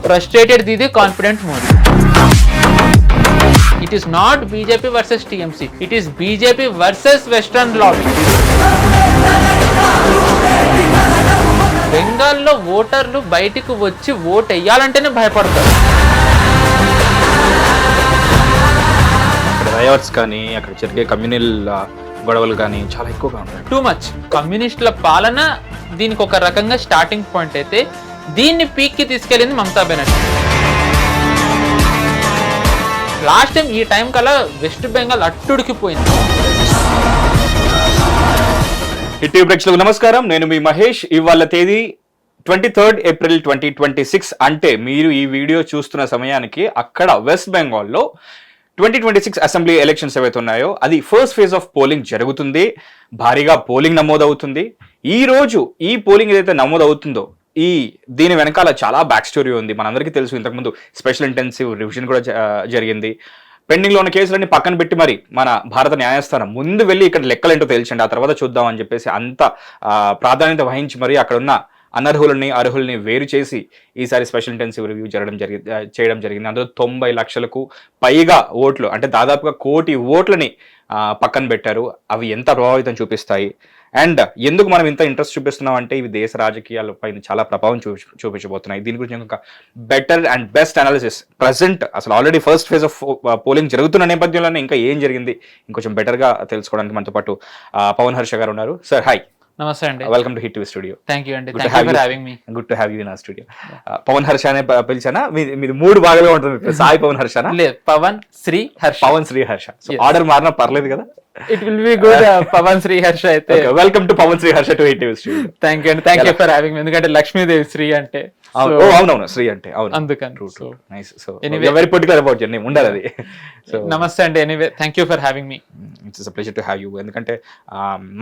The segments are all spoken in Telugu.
frustrated Didi, confident Modi. It is not BJP versus TMC. It is BJP versus Western lobby. బెంగాల్లో ఓటర్లు బయటికి వచ్చి ఓటు వేయాలంటేనే భయపడతారు. అక్కడ రయాట్స్ కానీ అక్కడ జరిగే కమ్యూనల్ గొడవలు కానీ చాలా ఎక్కువగా ఉంటాయి. Too much. కమ్యూనిస్టుల పాలన దీనికి ఒక రకంగా స్టార్టింగ్ పాయింట్ అయితే దీన్ని పీక్కి తీసుకెళ్ళింది మమతా బెనర్జీ. లాస్ట్ టైం ఈ టైం కల్లా వెస్ట్ బెంగాల్ అట్టుడికిపోయింది. హిట్ ప్రేక్షకులకు నమస్కారం, నేను మీ మహేష్. ఇవాళ తేదీ 23 ఏప్రిల్ 2026. అంటే మీరు ఈ వీడియో చూస్తున్న సమయానికి అక్కడ వెస్ట్ బెంగాల్లో 2026 అసెంబ్లీ ఎలక్షన్స్ ఏవైతే ఉన్నాయో అది ఫస్ట్ ఫేజ్ ఆఫ్ పోలింగ్ జరుగుతుంది. భారీగా పోలింగ్ నమోదవుతుంది. ఈ రోజు ఈ పోలింగ్ ఏదైతే నమోదవుతుందో దీని వెనకాల చాలా బ్యాక్ స్టోరీ ఉంది. మనందరికీ తెలుసు, ఇంతకుముందు స్పెషల్ ఇంటెన్సివ్ రివిజన్ కూడా జరిగింది. పెండింగ్లో ఉన్న కేసులన్నీ పక్కన పెట్టి మరి మన భారత న్యాయస్థానం ముందు వెళ్ళి ఇక్కడ లెక్కలేంటో తేల్చండి, ఆ తర్వాత చూద్దాం అని చెప్పేసి అంత ప్రాధాన్యత వహించి మరి అక్కడ ఉన్న అనర్హులని అర్హుల్ని వేరు చేసి ఈసారి స్పెషల్ ఇంటెన్సివ్ రివ్యూ చేయడం జరిగింది. అందులో 90 లక్షలకు పైగా ఓట్లు, అంటే దాదాపుగా 1 కోటి ఓట్లని పక్కన పెట్టారు. అవి ఎంత ప్రభావితం చూపిస్తాయి అండ్ ఎందుకు మనం ఇంత ఇంట్రెస్ట్ చూపిస్తున్నాం అంటే ఇవి దేశ రాజకీయాలపై చాలా ప్రభావం చూపించబోతున్నాయి. దీని గురించి ఒక better and best analysis present అసలు already first phase of polling జరుగుతున్న నేపథ్యంలోనే ఇంకా ఏం జరిగింది ఇంకొంచెం బెటర్గా తెలుసుకోవడానికి మనతో పాటు పవన్ హర్ష గారు ఉన్నారు. Sir hi. నమస్తే అండి. Welcome to hit TV studio. Thank you అండి. Thank you for having me. Good to have you in our studio. Pavan Harsha అనే పిలిచానా? మీది 3 భాగాలుగా ఉంటుంది. సాయి పవన్ హర్షనా? లేదు, పవన్ శ్రీ హర్ష. పవన్ శ్రీ హర్ష. ఆర్డర్ మారినా పర్లేదు కదా? It will be good. Pavan Sri Harsha అయితే. Welcome to Pavan Sri Harsha to hit TV studio. Thank you అండి. Thank you for having me. ఎందుకంటే లక్ష్మీదేవి శ్రీ అంటే అవునవును, శ్రీ అంటే అవును, అందుకని. Nice. So very particular about your name ఉండాలి అది. సో నమస్తే అండి. Anyway thank you for having me. It's pleasure to have you. ఎందుకంటే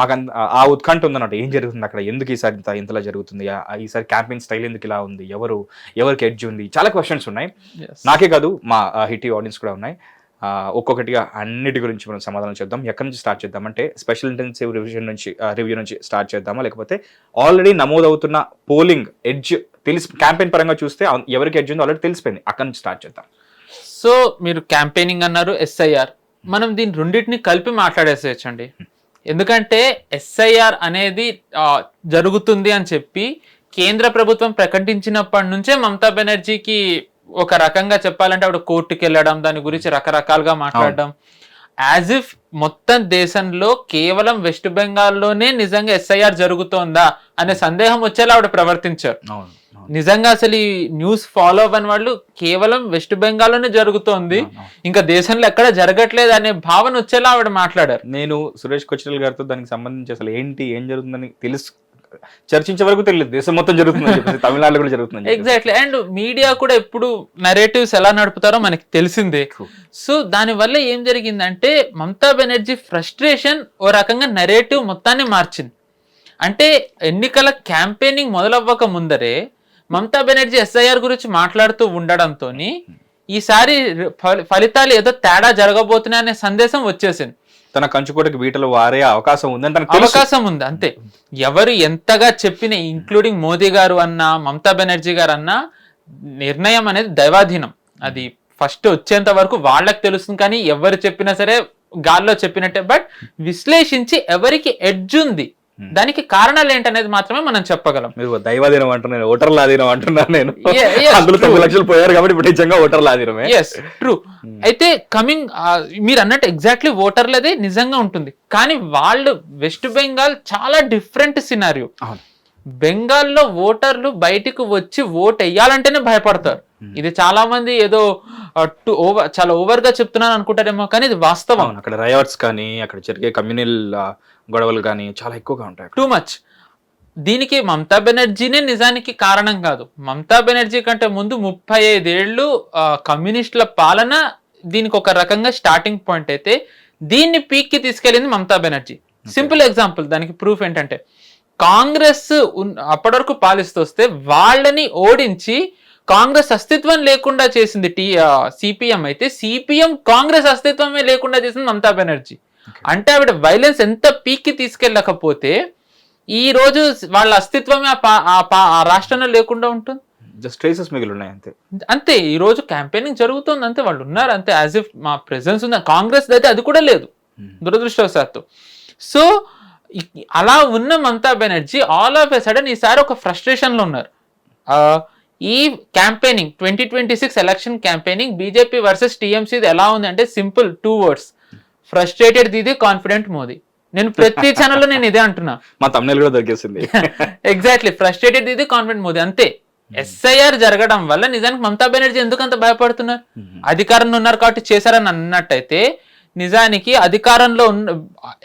మాకు ఆ ఉత్కంఠ ఉందన్నమాట, ఏం జరుగుతుంది అక్కడ, ఎందుకు ఈసారి ఇంతలా జరుగుతుంది, ఈసారి క్యాంపెయిన్ స్టైల్ ఎందుకు ఇలా ఉంది, ఎవరికి ఎడ్జ్ ఉంది, చాలా క్వశ్చన్స్ ఉన్నాయి. నాకే కాదు మా హిట్ ఆడియన్స్ కూడా ఉన్నాయి. ఒక్కొక్కటిగా అన్నిటి గురించి మనం సమాధానం చేద్దాం. ఎక్కడి నుంచి స్టార్ట్ చేద్దాం అంటే స్పెషల్ ఇంటెన్సివ్ రివ్యూ నుంచి స్టార్ట్ చేద్దామా, లేకపోతే ఆల్రెడీ నమోదవుతున్న పోలింగ్ ఎడ్జ్ క్యాంపెయిన్ పరంగా చూస్తే ఎవరికి ఎడ్జ్ ఉందో ఆల్రెడీ తెలిసిపోయింది, అక్కడి నుంచి స్టార్ట్ చేద్దాం. సో మీరు క్యాంపెయినింగ్ అన్నారు, SIR, మనం దీని రెండింటిని కలిపి మాట్లాడేసేయచ్చండి. ఎందుకంటే SIR అనేది జరుగుతుంది అని చెప్పి కేంద్ర ప్రభుత్వం ప్రకటించినప్పటి నుంచే మమతా బెనర్జీకి ఒక రకంగా చెప్పాలంటే ఆవిడ కోర్టుకి వెళ్ళడం, దాని గురించి రకరకాలుగా మాట్లాడడం, యాజ్ ఇఫ్ మొత్తం దేశంలో కేవలం వెస్ట్ బెంగాల్లోనే నిజంగా SIR జరుగుతోందా అనే సందేహం వచ్చేలా ఆవిడ ప్రవర్తించారు. నిజంగా అసలు ఈ న్యూస్ ఫాలో అవ్వని వాళ్ళు కేవలం వెస్ట్ బెంగాల్లోనే జరుగుతోంది, ఇంకా దేశంలో ఎక్కడ జరగట్లేదు అనే భావన వచ్చేలా ఆవిడ మాట్లాడారు. నేను సురేష్ కొచ్చిరల్ గారితో దానికి సంబంధించి అసలు ఏం జరుగుతుందని చర్చించే వరకు తెలియదు, దేశం మొత్తం జరుగుతుంది, తమిళనాడులో కూడా జరుగుతుంది. ఎగ్జాక్ట్లీ. అండ్ మీడియా కూడా ఎప్పుడు నరేటివ్స్ ఎలా నడుపుతారో మనకి తెలిసిందే. సో దానివల్ల ఏం జరిగిందంటే మమతా బెనర్జీ ఫ్రస్ట్రేషన్ ఓ రకంగా నరేటివ్ మొత్తాన్ని మార్చింది. అంటే ఎన్నికల క్యాంపెయినింగ్ మొదలవ్వక ముందరే మమతా బెనర్జీ SIR గురించి మాట్లాడుతూ ఉండడంతో ఈసారి ఫలితాలు ఏదో తేడా జరగబోతున్నాయనే సందేశం వచ్చేసింది. తన కంచుకోటకి బీటలు వారే అవకాశం ఉందని అవకాశం ఉంది అంతే. ఎవరు ఎంతగా చెప్పిన, ఇంక్లూడింగ్ మోదీ గారు అన్నా మమతా బెనర్జీ గారు అన్నా, నిర్ణయం అనేది దైవాధీనం. అది ఫస్ట్ వచ్చేంత వరకు వాళ్ళకి తెలుస్తుంది. కానీ ఎవరు చెప్పినా సరే గాల్లో చెప్పినట్టే. బట్ విశ్లేషించి ఎవరికి ఎడ్జ్ ఉంది, దానికి కారణాలు ఏంటనేది మాత్రమే మనం చెప్పగలం. మీరు దైవాధీనం అంటున్నాను, ఓటర్ల ఆధీనం అంటున్నాను నేను. అందులో 9 లక్షలు పోయారు కాబట్టి ఇప్పుడు నిజంగా ఓటర్ల ఆధీనమే. Yes, true. అయితే కమింగ్ మీరు అన్నట్టు ఎగ్జాక్ట్లీ ఓటర్లదే నిజంగా ఉంటుంది. కానీ వాళ్ళు వెస్ట్ బెంగాల్ చాలా డిఫరెంట్ సినారియో. బెంగాల్లో ఓటర్లు బయటకు వచ్చి ఓటు వేయాలంటేనే భయపడతారు. ఇది చాలా మంది ఏదో చాలా ఓవర్ గా చెప్తున్నాను అనుకుంటారేమో, కానీ ఇది వాస్తవం. అక్కడ రయాట్స్ కానీ అక్కడ జరిగే కమ్యూనల్ గొడవలు కానీ చాలా ఎక్కువగా ఉంటాయి. Too much. దీనికి మమతా బెనర్జీనే నిజానికి కారణం కాదు. మమతా బెనర్జీ కంటే ముందు 35 ఏళ్ళు కమ్యూనిస్టుల పాలన దీనికి ఒక రకంగా స్టార్టింగ్ పాయింట్ అయితే దీన్ని పీక్కి తీసుకెళ్ళింది మమతా బెనర్జీ. సింపుల్ ఎగ్జాంపుల్, దానికి ప్రూఫ్ ఏంటంటే కాంగ్రెస్ అప్పటి వరకు పాలిస్తూ వస్తే వాళ్ళని ఓడించి కాంగ్రెస్ అస్తిత్వం లేకుండా చేసింది సిపిఎం. అయితే సిపిఎం కాంగ్రెస్ అస్తిత్వమే లేకుండా చేసింది మమతా బెనర్జీ. అంటే ఆవిడ వైలెన్స్ ఎంత పీక్కి తీసుకెళ్ళకపోతే ఈ రోజు వాళ్ళ అస్తిత్వమే ఆ రాష్ట్రంలో లేకుండా ఉంటుంది. జస్ట్ ట్రేసెస్ మిగిలి ఉన్నాయి అంతే. అంతే ఈ రోజు క్యాంపెయినింగ్ జరుగుతుంది అంతే, వాళ్ళు ఉన్నారు అంతే, యాజ్ ఇఫ్ మా ప్రెసెన్స్ ఉంది. కాంగ్రెస్ అయితే అది కూడా లేదు దురదృష్టవశాత్తు. సో అలా ఉన్న Mamata Banerjee all of a sudden ఈసారి ఒక ఫ్రస్ట్రేషన్ లో ఉన్నారు. ఈ campaigning 2026 election campaigning BJP versus TMC ఎలా ఉంది అంటే సింపుల్ 2 words, ఫ్రస్ట్రేటెడ్ దీది, కాన్ఫిడెంట్ మోదీ. నేను ప్రతి ఛానల్లో నేను ఇదే అంటున్నా. మా తమిళ కూడా దొరికేసింది. ఎగ్జాక్ట్లీ, ఫ్రస్ట్రేటెడ్ దీది, కాన్ఫిడెంట్ మోదీ అంతే. ఎస్ఐఆర్ జరగడం వల్ల నిజానికి మమతా బెనర్జీ ఎందుకు అంత భయపడుతున్నారు? అధికారంలో ఉన్నారు కాబట్టి చేశారని అన్నట్టయితే నిజానికి అధికారంలో ఉన్న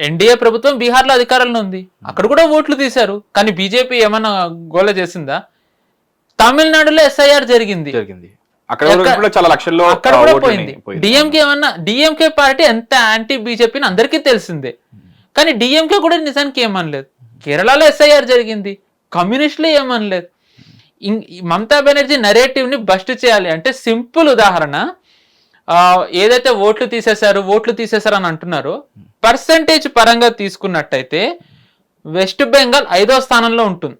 ఎన్డీఏ ప్రభుత్వం బీహార్లో అధికారంలో ఉంది, అక్కడ కూడా ఓట్లు తీశారు, కానీ బీజేపీ ఏమన్నా గోల చేసిందా? తమిళనాడులో ఎస్ఐఆర్ జరిగింది, అక్కడ చాలా లక్షల్లో అక్కడ కూడా పోయింది. డిఎంకే పార్టీ ఎంత యాంటీ బీజేపీ అందరికీ తెలిసిందే, కానీ డిఎంకే కూడా నిజానికి ఏమనలేదు. కేరళలో ఎస్ఐఆర్ జరిగింది, కమ్యూనిస్టులు ఏమనలేదు. మమతా బెనర్జీ నరేటివ్ ని బస్ట్ చేయాలి అంటే సింపుల్ ఉదాహరణ, ఏదైతే ఓట్లు తీసేశారు అని అంటున్నారో పర్సంటేజ్ పరంగా తీసుకున్నట్టయితే వెస్ట్ బెంగాల్ 5వ స్థానంలో ఉంటుంది.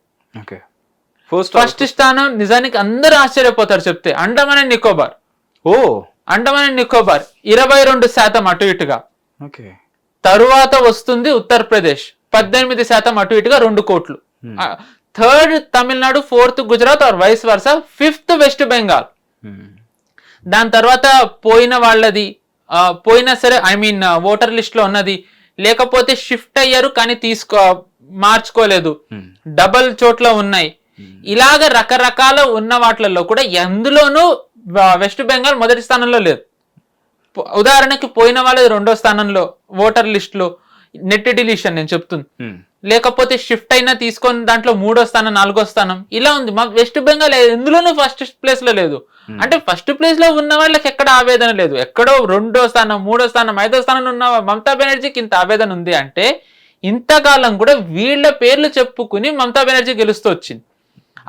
ఫస్ట్ స్థానం నిజానికి అందరూ ఆశ్చర్యపోతారు చెప్తే అండమాన్ అండ్ నికోబార్. అండమాన్ అండ్ నికోబార్ 22% అటు ఇటుగా. తరువాత వస్తుంది ఉత్తరప్రదేశ్ 18% అటు ఇటుగా 2 కోట్లు. Third Tamil Nadu, 4th Gujarat are vice versa, 5th west Bengal. దాని తర్వాత పోయిన వాళ్ళది పోయినా సరే ఓటర్ లిస్ట్ లో ఉన్నది, లేకపోతే షిఫ్ట్ అయ్యారు కానీ మార్చుకోలేదు, డబల్ చోట్ల ఉన్నాయి. ఇలాగ రకరకాల ఉన్న వాటిలలో కూడా ఎందులోనూ వెస్ట్ బెంగాల్ మొదటి స్థానంలో లేదు. ఉదాహరణకి పోయిన వాళ్ళది 2వ స్థానంలో ఓటర్ లిస్ట్ లో, నెట్ డిలీషన్ నేను చెప్తుంది, లేకపోతే షిఫ్ట్ అయినా తీసుకొని దాంట్లో 3వ స్థానం 4వ స్థానం ఇలా ఉంది. మా వెస్ట్ బెంగాల్ ఎందులోనూ ఫస్ట్ ప్లేస్ లో లేదు. అంటే ఫస్ట్ ప్లేస్ లో ఉన్న వాళ్ళకి ఎక్కడ ఆవేదన లేదు, ఎక్కడో 2వ స్థానం 3వ స్థానం 5వ స్థానంలో ఉన్న మమతా బెనర్జీకి ఇంత ఆవేదన ఉంది అంటే ఇంతకాలం కూడా వీళ్ళ పేర్లు చెప్పుకుని మమతా బెనర్జీ గెలుస్తూ వచ్చింది.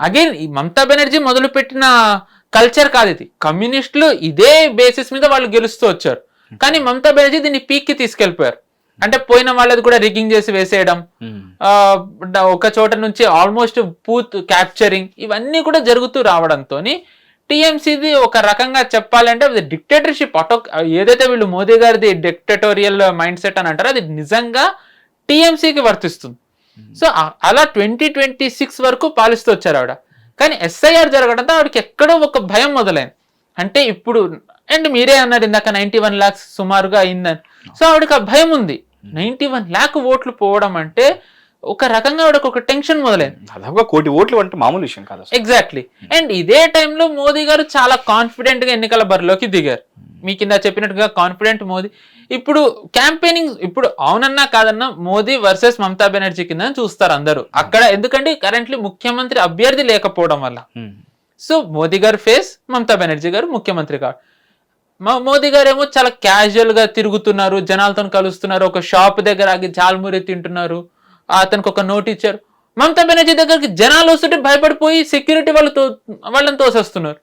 అగైన్ ఈ మమతా బెనర్జీ మొదలుపెట్టిన కల్చర్ కాదు ఇది, కమ్యూనిస్టులు ఇదే బేసిస్ మీద వాళ్ళు గెలుస్తూ వచ్చారు. కానీ మమతా బెనర్జీ దీన్ని పీక్ కి తీసుకెళ్లిపోయారు. అంటే పోయిన వాళ్ళది కూడా రిగ్గింగ్ చేసి వేసేయడం, ఒక చోట నుంచి ఆల్మోస్ట్ బూత్ క్యాప్చరింగ్, ఇవన్నీ కూడా జరుగుతూ రావడంతో టీఎంసీది ఒక రకంగా చెప్పాలంటే అది డిక్టేటర్షిప్. ఏదైతే వీళ్ళు మోదీ గారిది డిక్టేటోరియల్ మైండ్ సెట్ అని అంటారో అది నిజంగా టీఎంసీకి వర్తిస్తుంది. సో అలా 2026 వరకు పాలిస్తూ వచ్చారు ఆవిడ. కానీ ఎస్ఐఆర్ జరగడంతో ఆవిడకి ఎక్కడో ఒక భయం మొదలైంది. అంటే ఇప్పుడు అండ్ మీరే అన్నారు ఇందాక 91 lakhs సుమారుగా అయిందని. సో ఆవిడకి ఆ భయం ఉంది. 91 lakh ఓట్లు పోవడం అంటే ఒక రకంగా ఆవిడకి ఒక టెన్షన్ మొదలైంది. దాదాపుగా 1 కోటి ఓట్లు అంటే మామూలు విషయం కాదు. ఎగ్జాక్ట్లీ. అండ్ ఇదే టైంలో మోదీ గారు చాలా కాన్ఫిడెంట్ గా ఎన్నికల బరిలోకి దిగారు. మీ కింద చెప్పినట్టుగా కాన్ఫిడెంట్ మోదీ. ఇప్పుడు క్యాంపెయినింగ్ ఇప్పుడు అవునన్నా కాదన్నా మోదీ వర్సెస్ మమతా బెనర్జీ కింద చూస్తారు అందరూ అక్కడ, ఎందుకంటే కరెంట్లీ ముఖ్యమంత్రి అభ్యర్థి లేకపోవడం వల్ల. సో మోదీ గారు ఫేస్, మమతా బెనర్జీ గారు ముఖ్యమంత్రి గారు. మోదీ గారు ఏమో చాలా క్యాజువల్ గా తిరుగుతున్నారు, జనాలతో కలుస్తున్నారు, ఒక షాప్ దగ్గర ఆగి జాల్మురి తింటున్నారు, అతనికి ఒక నోట్ ఇచ్చారు. మమతా బెనర్జీ దగ్గరికి జనాలు వస్తుంటే భయపడిపోయి సెక్యూరిటీ వాళ్ళని తోసేస్తున్నారు.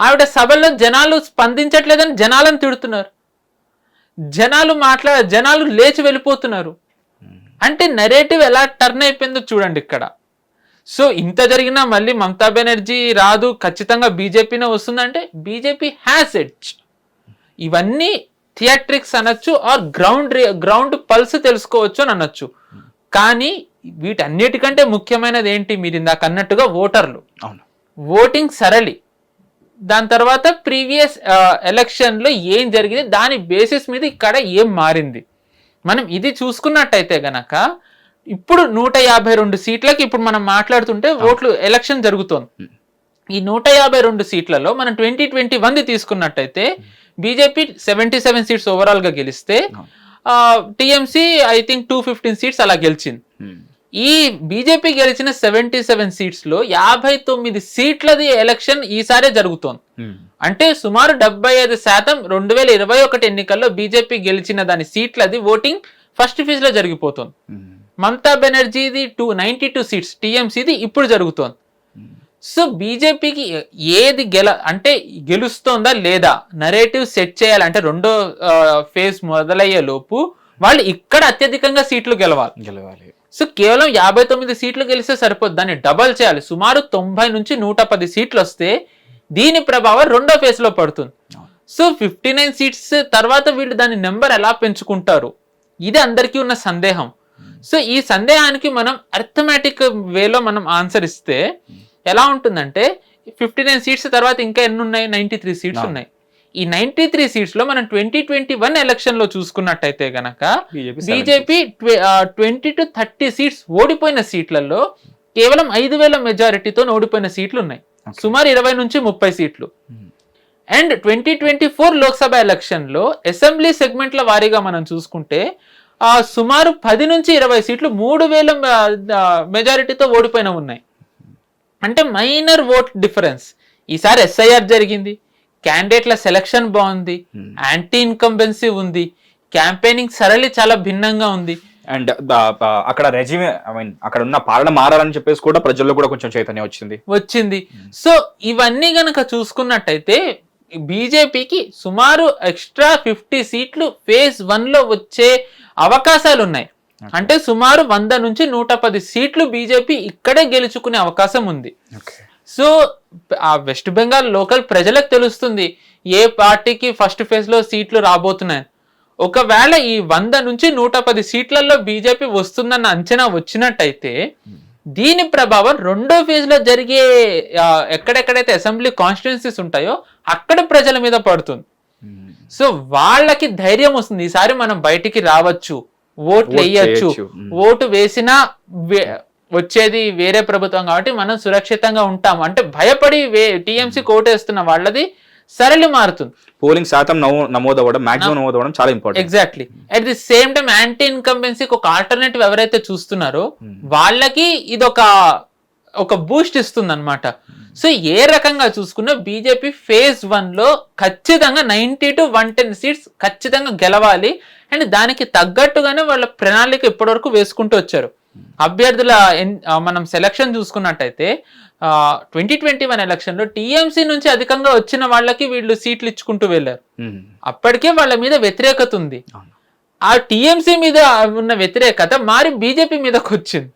ఆవిడ సభల్లో జనాలు స్పందించట్లేదని జనాలను తిడుతున్నారు, జనాలు లేచి వెళ్ళిపోతున్నారు. అంటే నెరేటివ్ ఎలా టర్న్ అయిపోయిందో చూడండి ఇక్కడ. సో ఇంత జరిగినా మళ్ళీ మమతా బెనర్జీ రాదు, ఖచ్చితంగా బీజేపీనే వస్తుందంటే బీజేపీ హ్యాస్ ఎడ్జ్. ఇవన్నీ థియేట్రిక్స్ అనొచ్చు, ఆర్ గ్రౌండ్ పల్స్ తెలుసుకోవచ్చు అని అనొచ్చు. కానీ వీటన్నిటికంటే ముఖ్యమైనది ఏంటి, మీరు ఇందాక అన్నట్టుగా ఓటర్లు, ఓటింగ్ సరళి, దాని తర్వాత ప్రీవియస్ ఎలక్షన్ లో ఏం జరిగింది, దాని బేసిస్ మీద ఇక్కడ ఏం మారింది. మనం ఇది చూసుకున్నట్టయితే గనక ఇప్పుడు 152 సీట్లకి ఇప్పుడు మనం మాట్లాడుతుంటే ఓట్లు ఎలక్షన్ జరుగుతోంది. ఈ 152 సీట్లలో మనం 2021 తీసుకున్నట్టయితే బీజేపీ 77 సీట్స్ ఓవరాల్ గా గెలిస్తే టీఎంసీ ఐ థింక్ 215 సీట్స్ అలా గెలిచింది. ఈ బీజేపీ గెలిచిన 77 సీట్స్ లో 59 సీట్లది ఎలక్షన్ ఈసారే జరుగుతోంది. అంటే సుమారు 75% 2021 ఎన్నికల్లో బీజేపీ గెలిచిన దాని సీట్లది ఓటింగ్ ఫస్ట్ ఫేజ్ లో జరిగిపోతుంది. మమతా బెనర్జీది 92 సీట్స్, టీఎంసీది ఇప్పుడు జరుగుతోంది. సో బీజేపీకి ఏది అంటే గెలుస్తోందా లేదా నరేటివ్ సెట్ చేయాలంటే 2వ ఫేజ్ మొదలయ్యే లోపు వాళ్ళు ఇక్కడ అత్యధికంగా సీట్లు గెలవాలి. సో కేవలం 59 సీట్లు గెలిస్తే సరిపోదు, దాన్ని డబల్ చేయాలి. సుమారు 90 నుంచి 110 సీట్లు వస్తే దీని ప్రభావం రెండో ఫేజ్ లో పడుతుంది. సో 59 సీట్స్ తర్వాత వీళ్ళు దాని నెంబర్ ఎలా పెంచుకుంటారు, ఇది అందరికీ ఉన్న సందేహం. సో ఈ సందేహానికి మనం అర్థమెటిక్ వేలో మనం ఆన్సర్ ఇస్తే ఎలా ఉంటుందంటే 59 సీట్స్ తర్వాత ఇంకా ఎన్ని ఉన్నాయి, 93 సీట్స్ ఉన్నాయి. ఈ 93 సీట్స్ లో మనం 2021 ఎలక్షన్ లో చూసుకున్నట్టయితే గనక బీజేపీ 20 to 30 సీట్స్ ఓడిపోయిన సీట్లలో కేవలం 5,000 మెజారిటీతో ఓడిపోయిన సీట్లు ఉన్నాయి, సుమారు 20 నుంచి 30 సీట్లు. అండ్ 2024 లోక్సభ ఎలక్షన్ లో అసెంబ్లీ సెగ్మెంట్ల వారీగా మనం చూసుకుంటే సుమారు 10 నుంచి 20 సీట్లు 3,000 మెజారిటీతో ఓడిపోయిన ఉన్నాయి. అంటే మైనర్ ఓట్ డిఫరెన్స్. ఈసారి ఎస్ఐఆర్ జరిగింది, క్యాండిడేట్ల సెలక్షన్ బాగుంది, యాంటీ ఇన్కంబెన్సీ ఉంది, క్యాంపెయినింగ్ సరళి చాలా భిన్నంగా ఉంది. అండ్ అక్కడ రెజ్యూమే అక్కడ ఉన్న పాలన మారాలని చెప్పేసి కూడా ప్రజల్లో కూడా కొంచెం చైతన్యం వచ్చింది. సో ఇవన్నీ గనక చూసుకున్నట్టయితే బీజేపీకి సుమారు ఎక్స్ట్రా 50 సీట్లు ఫేజ్ 1 లో వచ్చే అవకాశాలు ఉన్నాయి. అంటే సుమారు 100 నుంచి 110 సీట్లు బీజేపీ ఇక్కడే గెలుచుకునే అవకాశం ఉంది. సో ఆ వెస్ట్ బెంగాల్ లోకల్ ప్రజలకు తెలుస్తుంది ఏ పార్టీకి ఫస్ట్ ఫేజ్ లో సీట్లు రాబోతున్నాయి. ఒకవేళ ఈ 100 నుంచి 110 సీట్లలో బీజేపీ వస్తుందన్న అంచనా వచ్చినట్టయితే దీని ప్రభావం రెండో ఫేజ్ లో జరిగే ఎక్కడెక్కడైతే అసెంబ్లీ కాన్స్టిట్యున్సీస్ ఉంటాయో అక్కడ ప్రజల మీద పడుతుంది. సో వాళ్ళకి ధైర్యం వస్తుంది, ఈసారి మనం బయటికి రావచ్చు, ఓట్లు వేయచ్చు, ఓటు వేసినా వచ్చేది వేరే ప్రభుత్వం కాబట్టి మనం సురక్షితంగా ఉంటాం అంటే భయపడి టీఎంసీ కోటేస్తున్న వాళ్ళది సరళి మారుతుంది. పోలింగ్ శాతం నమోదవడం, మాక్సిమం నమోదవడం చాలా important. Exactly. At the same time anti ఇన్కంబెన్సీకి ఒక ఆల్టర్నేటివ్ ఎవరైతే చూస్తున్నారో వాళ్ళకి ఇది ఒక బూస్ట్ ఇస్తుంది అనమాట. సో ఏ రకంగా చూసుకున్నా బీజేపీ ఫేజ్ 1 లో ఖచ్చితంగా 90 to 110 సీట్స్ ఖచ్చితంగా గెలవాలి. అండ్ దానికి తగ్గట్టుగానే వాళ్ళ ప్రణాళిక ఇప్పటివరకు వేసుకుంటూ వచ్చారు. అభ్యర్థుల మనం సెలక్షన్ చూసుకున్నట్టయితే 2021 ఎలక్షన్ లో టీఎంసీ నుంచి అధికంగా వచ్చిన వాళ్ళకి వీళ్ళు సీట్లు ఇచ్చుకుంటూ వెళ్ళారు. అప్పటికే వాళ్ళ మీద వ్యతిరేకత ఉంది. ఆ టీఎంసీ మీద ఉన్న వ్యతిరేకత మారి బీజేపీ మీదకి వచ్చింది.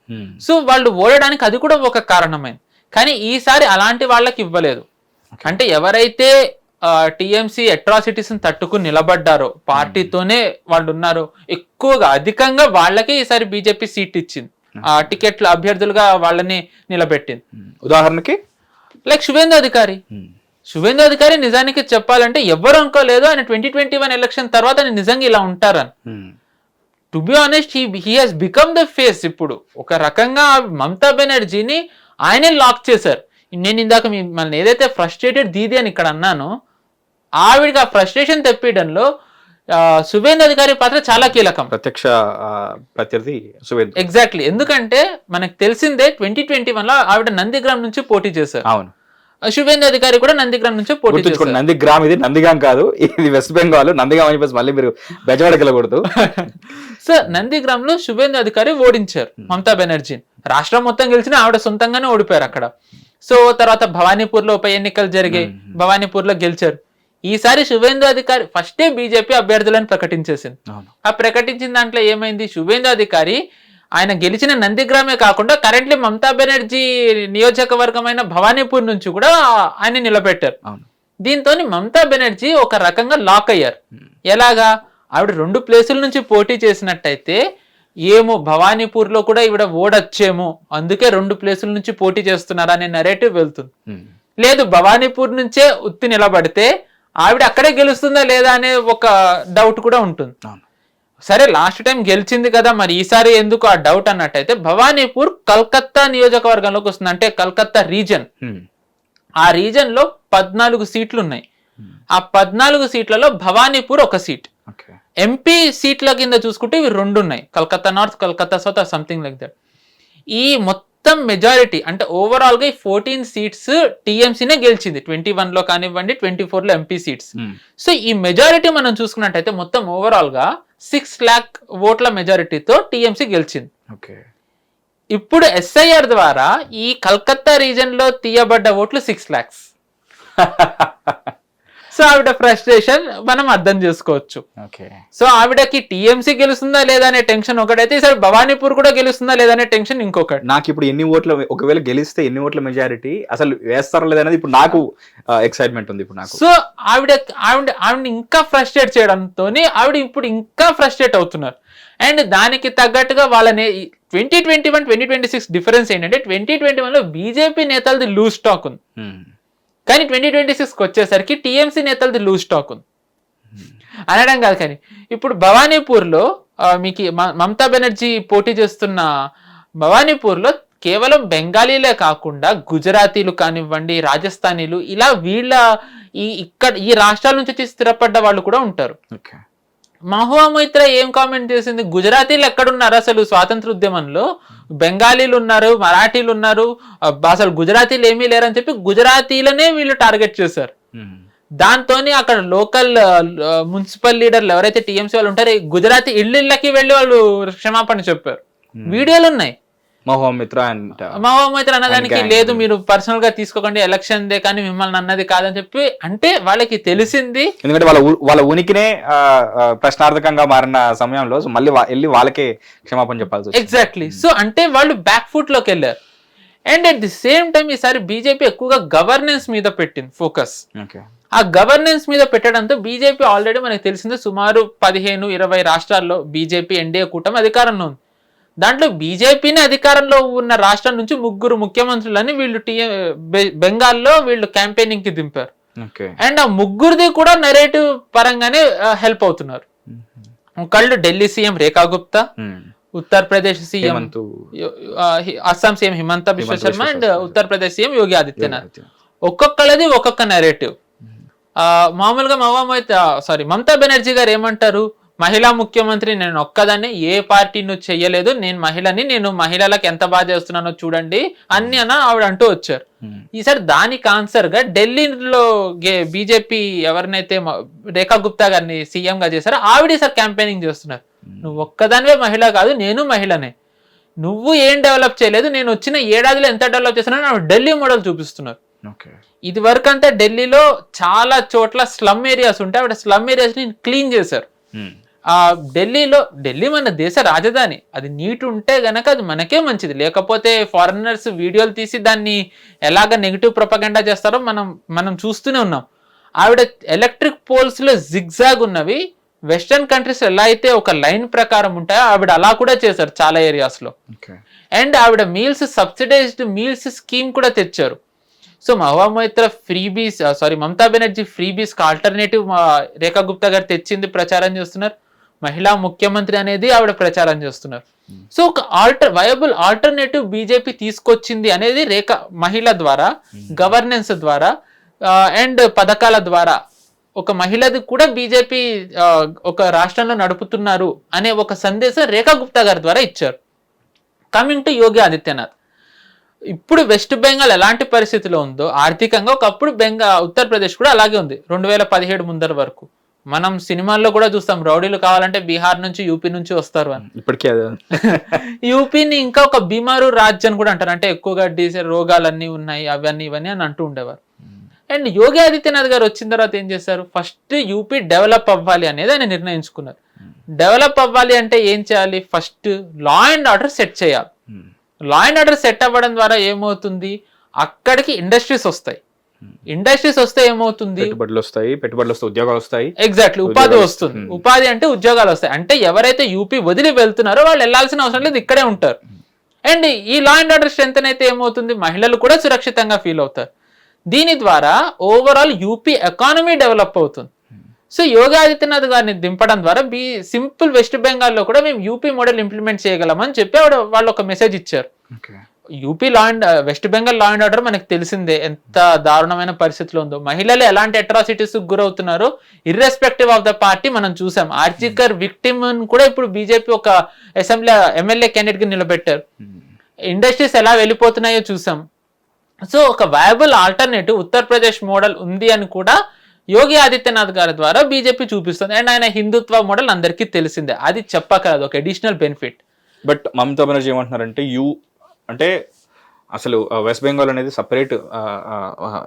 సో వాళ్ళు ఓడడానికి అది కూడా ఒక కారణమైంది. కానీ ఈసారి అలాంటి వాళ్ళకి ఇవ్వలేదు. అంటే ఎవరైతే టీఎంసీ అట్రాసిటీస్ తట్టుకుని నిలబడ్డారో, పార్టీతోనే వాళ్ళు ఉన్నారో, ఎక్కువగా అధికంగా వాళ్ళకే ఈసారి బీజేపీ సీట్ ఇచ్చింది, టికెట్లు అభ్యర్థులుగా వాళ్ళని నిలబెట్టింది. ఉదాహరణకి లైక్ శువేందు అధికారి నిజానికి చెప్పాలంటే ఎవరు అనుకోలేదు ఆయన 2021 ఎలక్షన్ తర్వాత నిజంగా ఇలా ఉంటారని. To be honest he has become the face. ఇప్పుడు ఒక రకంగా మమతా బెనర్జీని ఆయనే లాక్ చేశారు. నేను ఇందాక మిమ్మల్ని ఏదైతే ఫ్రస్ట్రేటెడ్ దీది అని ఇక్కడ అన్నానో ఆవిడకి ఆ ఫ్రస్ట్రేషన్ తెప్పియడంలో శువేందు అధికారి పాత్ర చాలా కీలకం. ప్రత్యక్ష ప్రత్యర్థి శువేందు. ఎగ్జాక్ట్లీ. ఎందుకంటే మనకు తెలిసిందే 2021 లో ఆవిడ నందిగ్రామ్ నుంచి పోటీ చేశారు. అవును. శువేందు అధికారి కూడా నందిగ్రామ్ నుంచి పోటీ చేశారు. నందిగ్రామ్, ఇది నందిగాం కాదు, ఇది వెస్ట్ బెంగాల్. నందిగాం అని మళ్ళీ మీరు బెజవాడకెళ్ళకూడదు. సో నందిగ్రామ్ లో శువేందు అధికారి ఓడించారు మమతా బెనర్జీని. రాష్ట్రం మొత్తం గెలిచినా ఆవిడ సొంతంగానే ఓడిపోయారు అక్కడ. సో తర్వాత భవానీపూర్ లో ఉప ఎన్నికలు జరిగాయి, భవానీపూర్ లో గెలిచారు. ఈసారి శువేందు అధికారి ఫస్టే బీజేపీ అభ్యర్థులను ప్రకటించేసింది. ఆ ప్రకటించిన దాంట్లో ఏమైంది, శువేందు అధికారి ఆయన గెలిచిన నందిగ్రామే కాకుండా కరెంట్లీ మమతా బెనర్జీ నియోజకవర్గమైన భవానీపూర్ నుంచి కూడా ఆయన నిలబెట్టారు. దీంతో మమతా బెనర్జీ ఒక రకంగా లాక్ అయ్యారు. ఎలాగా, ఆవిడ 2 ప్లేసుల నుంచి పోటీ చేసినట్టయితే ఏమో భవానీపూర్ లో కూడా ఈవిడ ఓడొచ్చేమో, అందుకే 2 ప్లేసుల నుంచి పోటీ చేస్తున్నారు అనే నెరేటివ్ వెళ్తుంది. లేదు భవానీపూర్ నుంచే ఉత్తి నిలబడితే ఆవిడ అక్కడే గెలుస్తుందా లేదా అనే ఒక డౌట్ కూడా ఉంటుంది. సరే లాస్ట్ టైం గెలిచింది కదా, మరి ఈసారి ఎందుకు ఆ డౌట్ అన్నట్టయితే భవానీపూర్ కల్కత్తా నియోజకవర్గంలోకి వస్తుంది. అంటే కల్కత్తా రీజన్, ఆ రీజన్ లో 14 సీట్లు ఉన్నాయి. ఆ 14 సీట్లలో భవానీపూర్ ఒక సీట్. ఎంపీ సీట్ల కింద చూసుకుంటే ఇవి 2 ఉన్నాయి, Calcutta north, Calcutta south, something like that. ఈ మొత్తం మెజారిటీ అంటే ఓవరాల్ గా 14 సీట్స్ టీఎంసీనే గెలిచింది. 21 లో కానివ్వండి, 24 లో ఎంపీ సీట్స్. సో ఈ మెజారిటీ మనం చూసుకున్నట్టయితే మొత్తం ఓవరాల్ గా 6 lakh ఓట్ల మెజారిటీతో టీఎంసీ గెలిచింది. ఇప్పుడు ఎస్ఐఆర్ ద్వారా ఈ కల్కత్తా రీజన్ లో తీయబడ్డ ఓట్లు 6 lakhs. సో ఆవిడ ఫ్రస్ట్రేషన్ మనం అర్థం చేసుకోవచ్చు. ఓకే. సో ఆవిడకి టీఎంసీ గెలుస్తుందా లేదా అనే టెన్షన్ ఒకటైతే, ఈసారి భవానీపూర్ కూడా గెలుస్తుందా లేదా అనే టెన్షన్ ఇంకొకటి. నాకు ఇప్పుడు ఎన్ని ఓట్ల, ఒకవేళ గెలిస్తే ఎన్ని ఓట్ల మెజారిటీ, అసలు వేస్తారో లేదనేది ఇప్పుడు నాకు ఎక్సైట్మెంట్ ఉంది ఇప్పుడు నాకు. సో ఆవిడ ఇంకా ఫ్రస్ట్రేట్ చేయడంతో ఆవిడ ఇప్పుడు ఇంకా ఫ్రస్ట్రేట్ అవుతున్నారు. అండ్ దానికి తగ్గట్టుగా వాళ్ళని 2021, 2026 డిఫరెన్స్ ఏంటంటే 2021లో బీజేపీ నేతలది లూజ్ స్టాక్ ఉంది, కానీ 2026కి వచ్చేసరికి టీఎంసీ నేతలది లూజ్ స్టాక్ ఉంది అనడం కాదు. కానీ ఇప్పుడు భవానీపూర్లో మీకు మమతా బెనర్జీ పోటీ చేస్తున్న భవానీపూర్లో కేవలం బెంగాలీలే కాకుండా గుజరాతీలు కానివ్వండి, రాజస్థానీలు, ఇలా వీళ్ళ ఈ రాష్ట్రాల నుంచి వచ్చి స్థిరపడ్డ వాళ్ళు కూడా ఉంటారు. మహువా మొయిత్రా ఏం కామెంట్ చేసింది, గుజరాతీలు ఎక్కడున్నారు అసలు స్వాతంత్ర ఉద్యమంలో, బెంగాలీలు ఉన్నారు, మరాఠీలు ఉన్నారు, అసలు గుజరాతీలు ఏమీ లేరని చెప్పి గుజరాతీలనే వీళ్ళు టార్గెట్ చేశారు. దాంతో అక్కడ లోకల్ మున్సిపల్ లీడర్లు ఎవరైతే టీఎంసీ వాళ్ళు ఉంటారో గుజరాతీ ఇళ్ళకి వెళ్ళి వాళ్ళు క్షమాపణ చెప్పారు. వీడియోలు ఉన్నాయి. మహువా మొయిత్రా అన్నదానికి లేదు, మీరు పర్సనల్ గా తీసుకోకండి, ఎలక్షన్ దే కానీ మిమ్మల్ని అన్నది కాదని చెప్పి, అంటే వాళ్ళకి తెలిసింది. ఎందుకంటే వాళ్ళ ఉనికినే ప్రశ్నార్థకంగా మారిన సమయంలో మళ్ళీ వెళ్ళి వాళ్ళకే క్షమాపణ చెప్పాల్సి. ఎగ్జాక్ట్లీ. సో అంటే వాళ్ళు బ్యాక్ ఫుట్ లోకి వెళ్ళారు. And at the same time ఈసారి బీజేపీ ఎక్కువగా గవర్నెన్స్ మీద పెట్టింది ఫోకస్. ఆ గవర్నెన్స్ మీద పెట్టడంతో బీజేపీ ఆల్రెడీ మనకు తెలిసిందే సుమారు 15-20 రాష్ట్రాల్లో బీజేపీ ఎన్డీఏ కూటమి అధికారంలో ఉంది. దాంట్లో బీజేపీని అధికారంలో ఉన్న రాష్ట్రం నుంచి 3 ముఖ్యమంత్రులని వీళ్ళు బెంగాల్లో వీళ్ళు క్యాంపెయినింగ్ కి దింపారు. అండ్ ఆ 3 కూడా నెరేటివ్ పరంగానే హెల్ప్ అవుతున్నారు. ఒకళ్ళు Delhi CM Rekha Gupta, Uttar Pradesh CM Assam CM Himanta Biswa Sarma and Uttar Pradesh CM Yogi Adityanath. ఒక్కొక్కళ్ళది ఒక్కొక్క నెరేటివ్. మామూలుగా మమతా బెనర్జీ గారు ఏమంటారు, మహిళా ముఖ్యమంత్రి నేను ఒక్కదాన్ని, ఏ పార్టీను చెయ్యలేదు, నేను మహిళని, నేను మహిళలకు ఎంత బాగా చేస్తున్నానో చూడండి అన్ని ఆవిడ అంటూ వచ్చారు. ఈసారి దానికి ఆన్సర్ గా ఢిల్లీలో బీజేపీ ఎవరినైతే రేఖా గుప్తా గారిని సీఎం గా చేశారో ఆవిడ ఈసారి క్యాంపెయినింగ్ చేస్తున్నారు. నువ్వు ఒక్కదానివే మహిళ కాదు, నేను మహిళనే, నువ్వు ఏం డెవలప్ చేయలేదు, నేను వచ్చిన ఏడాదిలో ఎంత డెవలప్ చేస్తున్నానో ఢిల్లీ మోడల్ చూపిస్తున్నారు. ఇది వరకు అంతా ఢిల్లీలో చాలా చోట్ల స్లమ్ ఏరియాస్ ఉంటాయి, ఆవిడ స్లమ్ ఏరియాస్ ని క్లీన్ చేశారు. ఢిల్లీ మన దేశ రాజధాని, అది నీట్ ఉంటే గనక అది మనకే మంచిది, లేకపోతే ఫారినర్స్ వీడియోలు తీసి దాన్ని ఎలాగ నెగిటివ్ ప్రొపగండా చేస్తారో మనం చూస్తూనే ఉన్నాం. ఆవిడ ఎలక్ట్రిక్ పోల్స్ లో జిగ్జాగ్ ఉన్నవి వెస్టర్న్ కంట్రీస్ ఎలా అయితే ఒక లైన్ ప్రకారం ఉంటాయో ఆవిడ అలా కూడా చేశారు చాలా ఏరియాస్ లో. అండ్ ఆవిడ సబ్సిడైజ్డ్ మీల్స్ స్కీమ్ కూడా తెచ్చారు. సో మహువా మొయిత్రా మమతా బెనర్జీ ఫ్రీబీస్ కి ఆల్టర్నేటివ్ రేఖా గుప్తా గారు తెచ్చింది ప్రచారం చేస్తున్నారు, మహిళా ముఖ్యమంత్రి అనేది ఆవిడ ప్రచారం చేస్తున్నారు. సో ఒక వయబుల్ ఆల్టర్నేటివ్ బీజేపీ తీసుకొచ్చింది అనేది మహిళ ద్వారా, గవర్నెన్స్ ద్వారా అండ్ పథకాల ద్వారా ఒక మహిళది కూడా బీజేపీ ఒక రాష్ట్రంలో నడుపుతున్నారు అనే ఒక సందేశం రేఖా గుప్తా గారి ద్వారా ఇచ్చారు. కమింగ్ టు యోగి ఆదిత్యనాథ్, ఇప్పుడు వెస్ట్ బెంగాల్ ఎలాంటి పరిస్థితిలో ఉందో ఆర్థికంగా ఒకప్పుడు ఉత్తరప్రదేశ్ కూడా అలాగే ఉంది 2017 ముందర వరకు. మనం సినిమాల్లో కూడా చూస్తాం, రౌడీలు కావాలంటే బీహార్ నుంచి యూపీ నుంచి వస్తారు అని. ఇప్పటికే యూపీని ఇంకా ఒక బీమారు రాజ్యం అని కూడా అంటారు, అంటే ఎక్కువగా రోగాలన్నీ ఉన్నాయి అవన్నీ ఇవన్నీ అని అంటూ ఉండేవారు. అండ్ యోగి ఆదిత్యనాథ్ గారు వచ్చిన తర్వాత ఏం చేశారు, ఫస్ట్ యూపీ డెవలప్ అవ్వాలి అనేది ఆయన నిర్ణయించుకున్నారు. డెవలప్ అవ్వాలి అంటే ఏం చేయాలి, first law and order set చేయాలి. లా అండ్ ఆర్డర్ సెట్ అవ్వడం ద్వారా ఏమవుతుంది, అక్కడికి ఇండస్ట్రీస్ వస్తాయి, ఇండస్ట్రీస్ వస్తే ఏమవుతుంది, పెట్టుబడులు వస్తాయి, ఉద్యోగాలు వస్తాయి. ఎగ్జాక్ట్లీ, ఉపాధి వస్తుంది. ఉపాధి అంటే ఉద్యోగాలు వస్తాయి. అంటే ఎవరైతే యూపీ వదిలి వెళ్తున్నారో వాళ్ళు వెళ్లాల్సిన అవసరం లేదు, ఇక్కడే ఉంటారు. అండ్ ఈ లా అండ్ ఆర్డర్ స్ట్రెంత్ అయితే ఏమవుతుంది, మహిళలు కూడా సురక్షితంగా ఫీల్ అవుతారు. దీని ద్వారా ఓవరాల్ యూపీ ఎకానమీ డెవలప్ అవుతుంది. సో యోగి ఆదిత్యనాథ్ గారిని దింపడం ద్వారా సింపుల్ వెస్ట్ బెంగాల్లో కూడా మేము యూపీ మోడల్ ఇంప్లిమెంట్ చేయగలమని చెప్పి వాళ్ళు ఒక మెసేజ్ ఇచ్చారు. UP west Bengal law and order మనకు తెలిసిందే ఎంత దారుణమైన పరిస్థితిలో ఉందో, మహిళలు ఎలాంటి అట్రాసిటీస్ గురవుతున్నారో ఇర్రెస్పెక్టివ్ ఆఫ్ ద పార్టీ మనం చూసాం. ఆర్జికర్ విక్టిమ్ కూడా ఇప్పుడు బీజేపీ ఒక ఎమ్మెల్యే క్యాండిడేట్ గా నిలబెట్టారు. ఇండస్ట్రీస్ ఎలా వెళ్ళిపోతున్నాయో చూసాం. సో ఒక వయబుల్ ఆల్టర్నేటివ్ ఉత్తరప్రదేశ్ మోడల్ ఉంది అని కూడా యోగి ఆదిత్యనాథ్ గారి ద్వారా బీజేపీ చూపిస్తుంది. అండ్ ఆయన హిందుత్వ మోడల్ అందరికీ తెలిసిందే, అది చెప్పకరాదు, ఒక additional benefit. But Mamata Banerjee ఏమంటున్నారంటే అంటే అసలు వెస్ట్ బెంగాల్ అనేది సపరేట్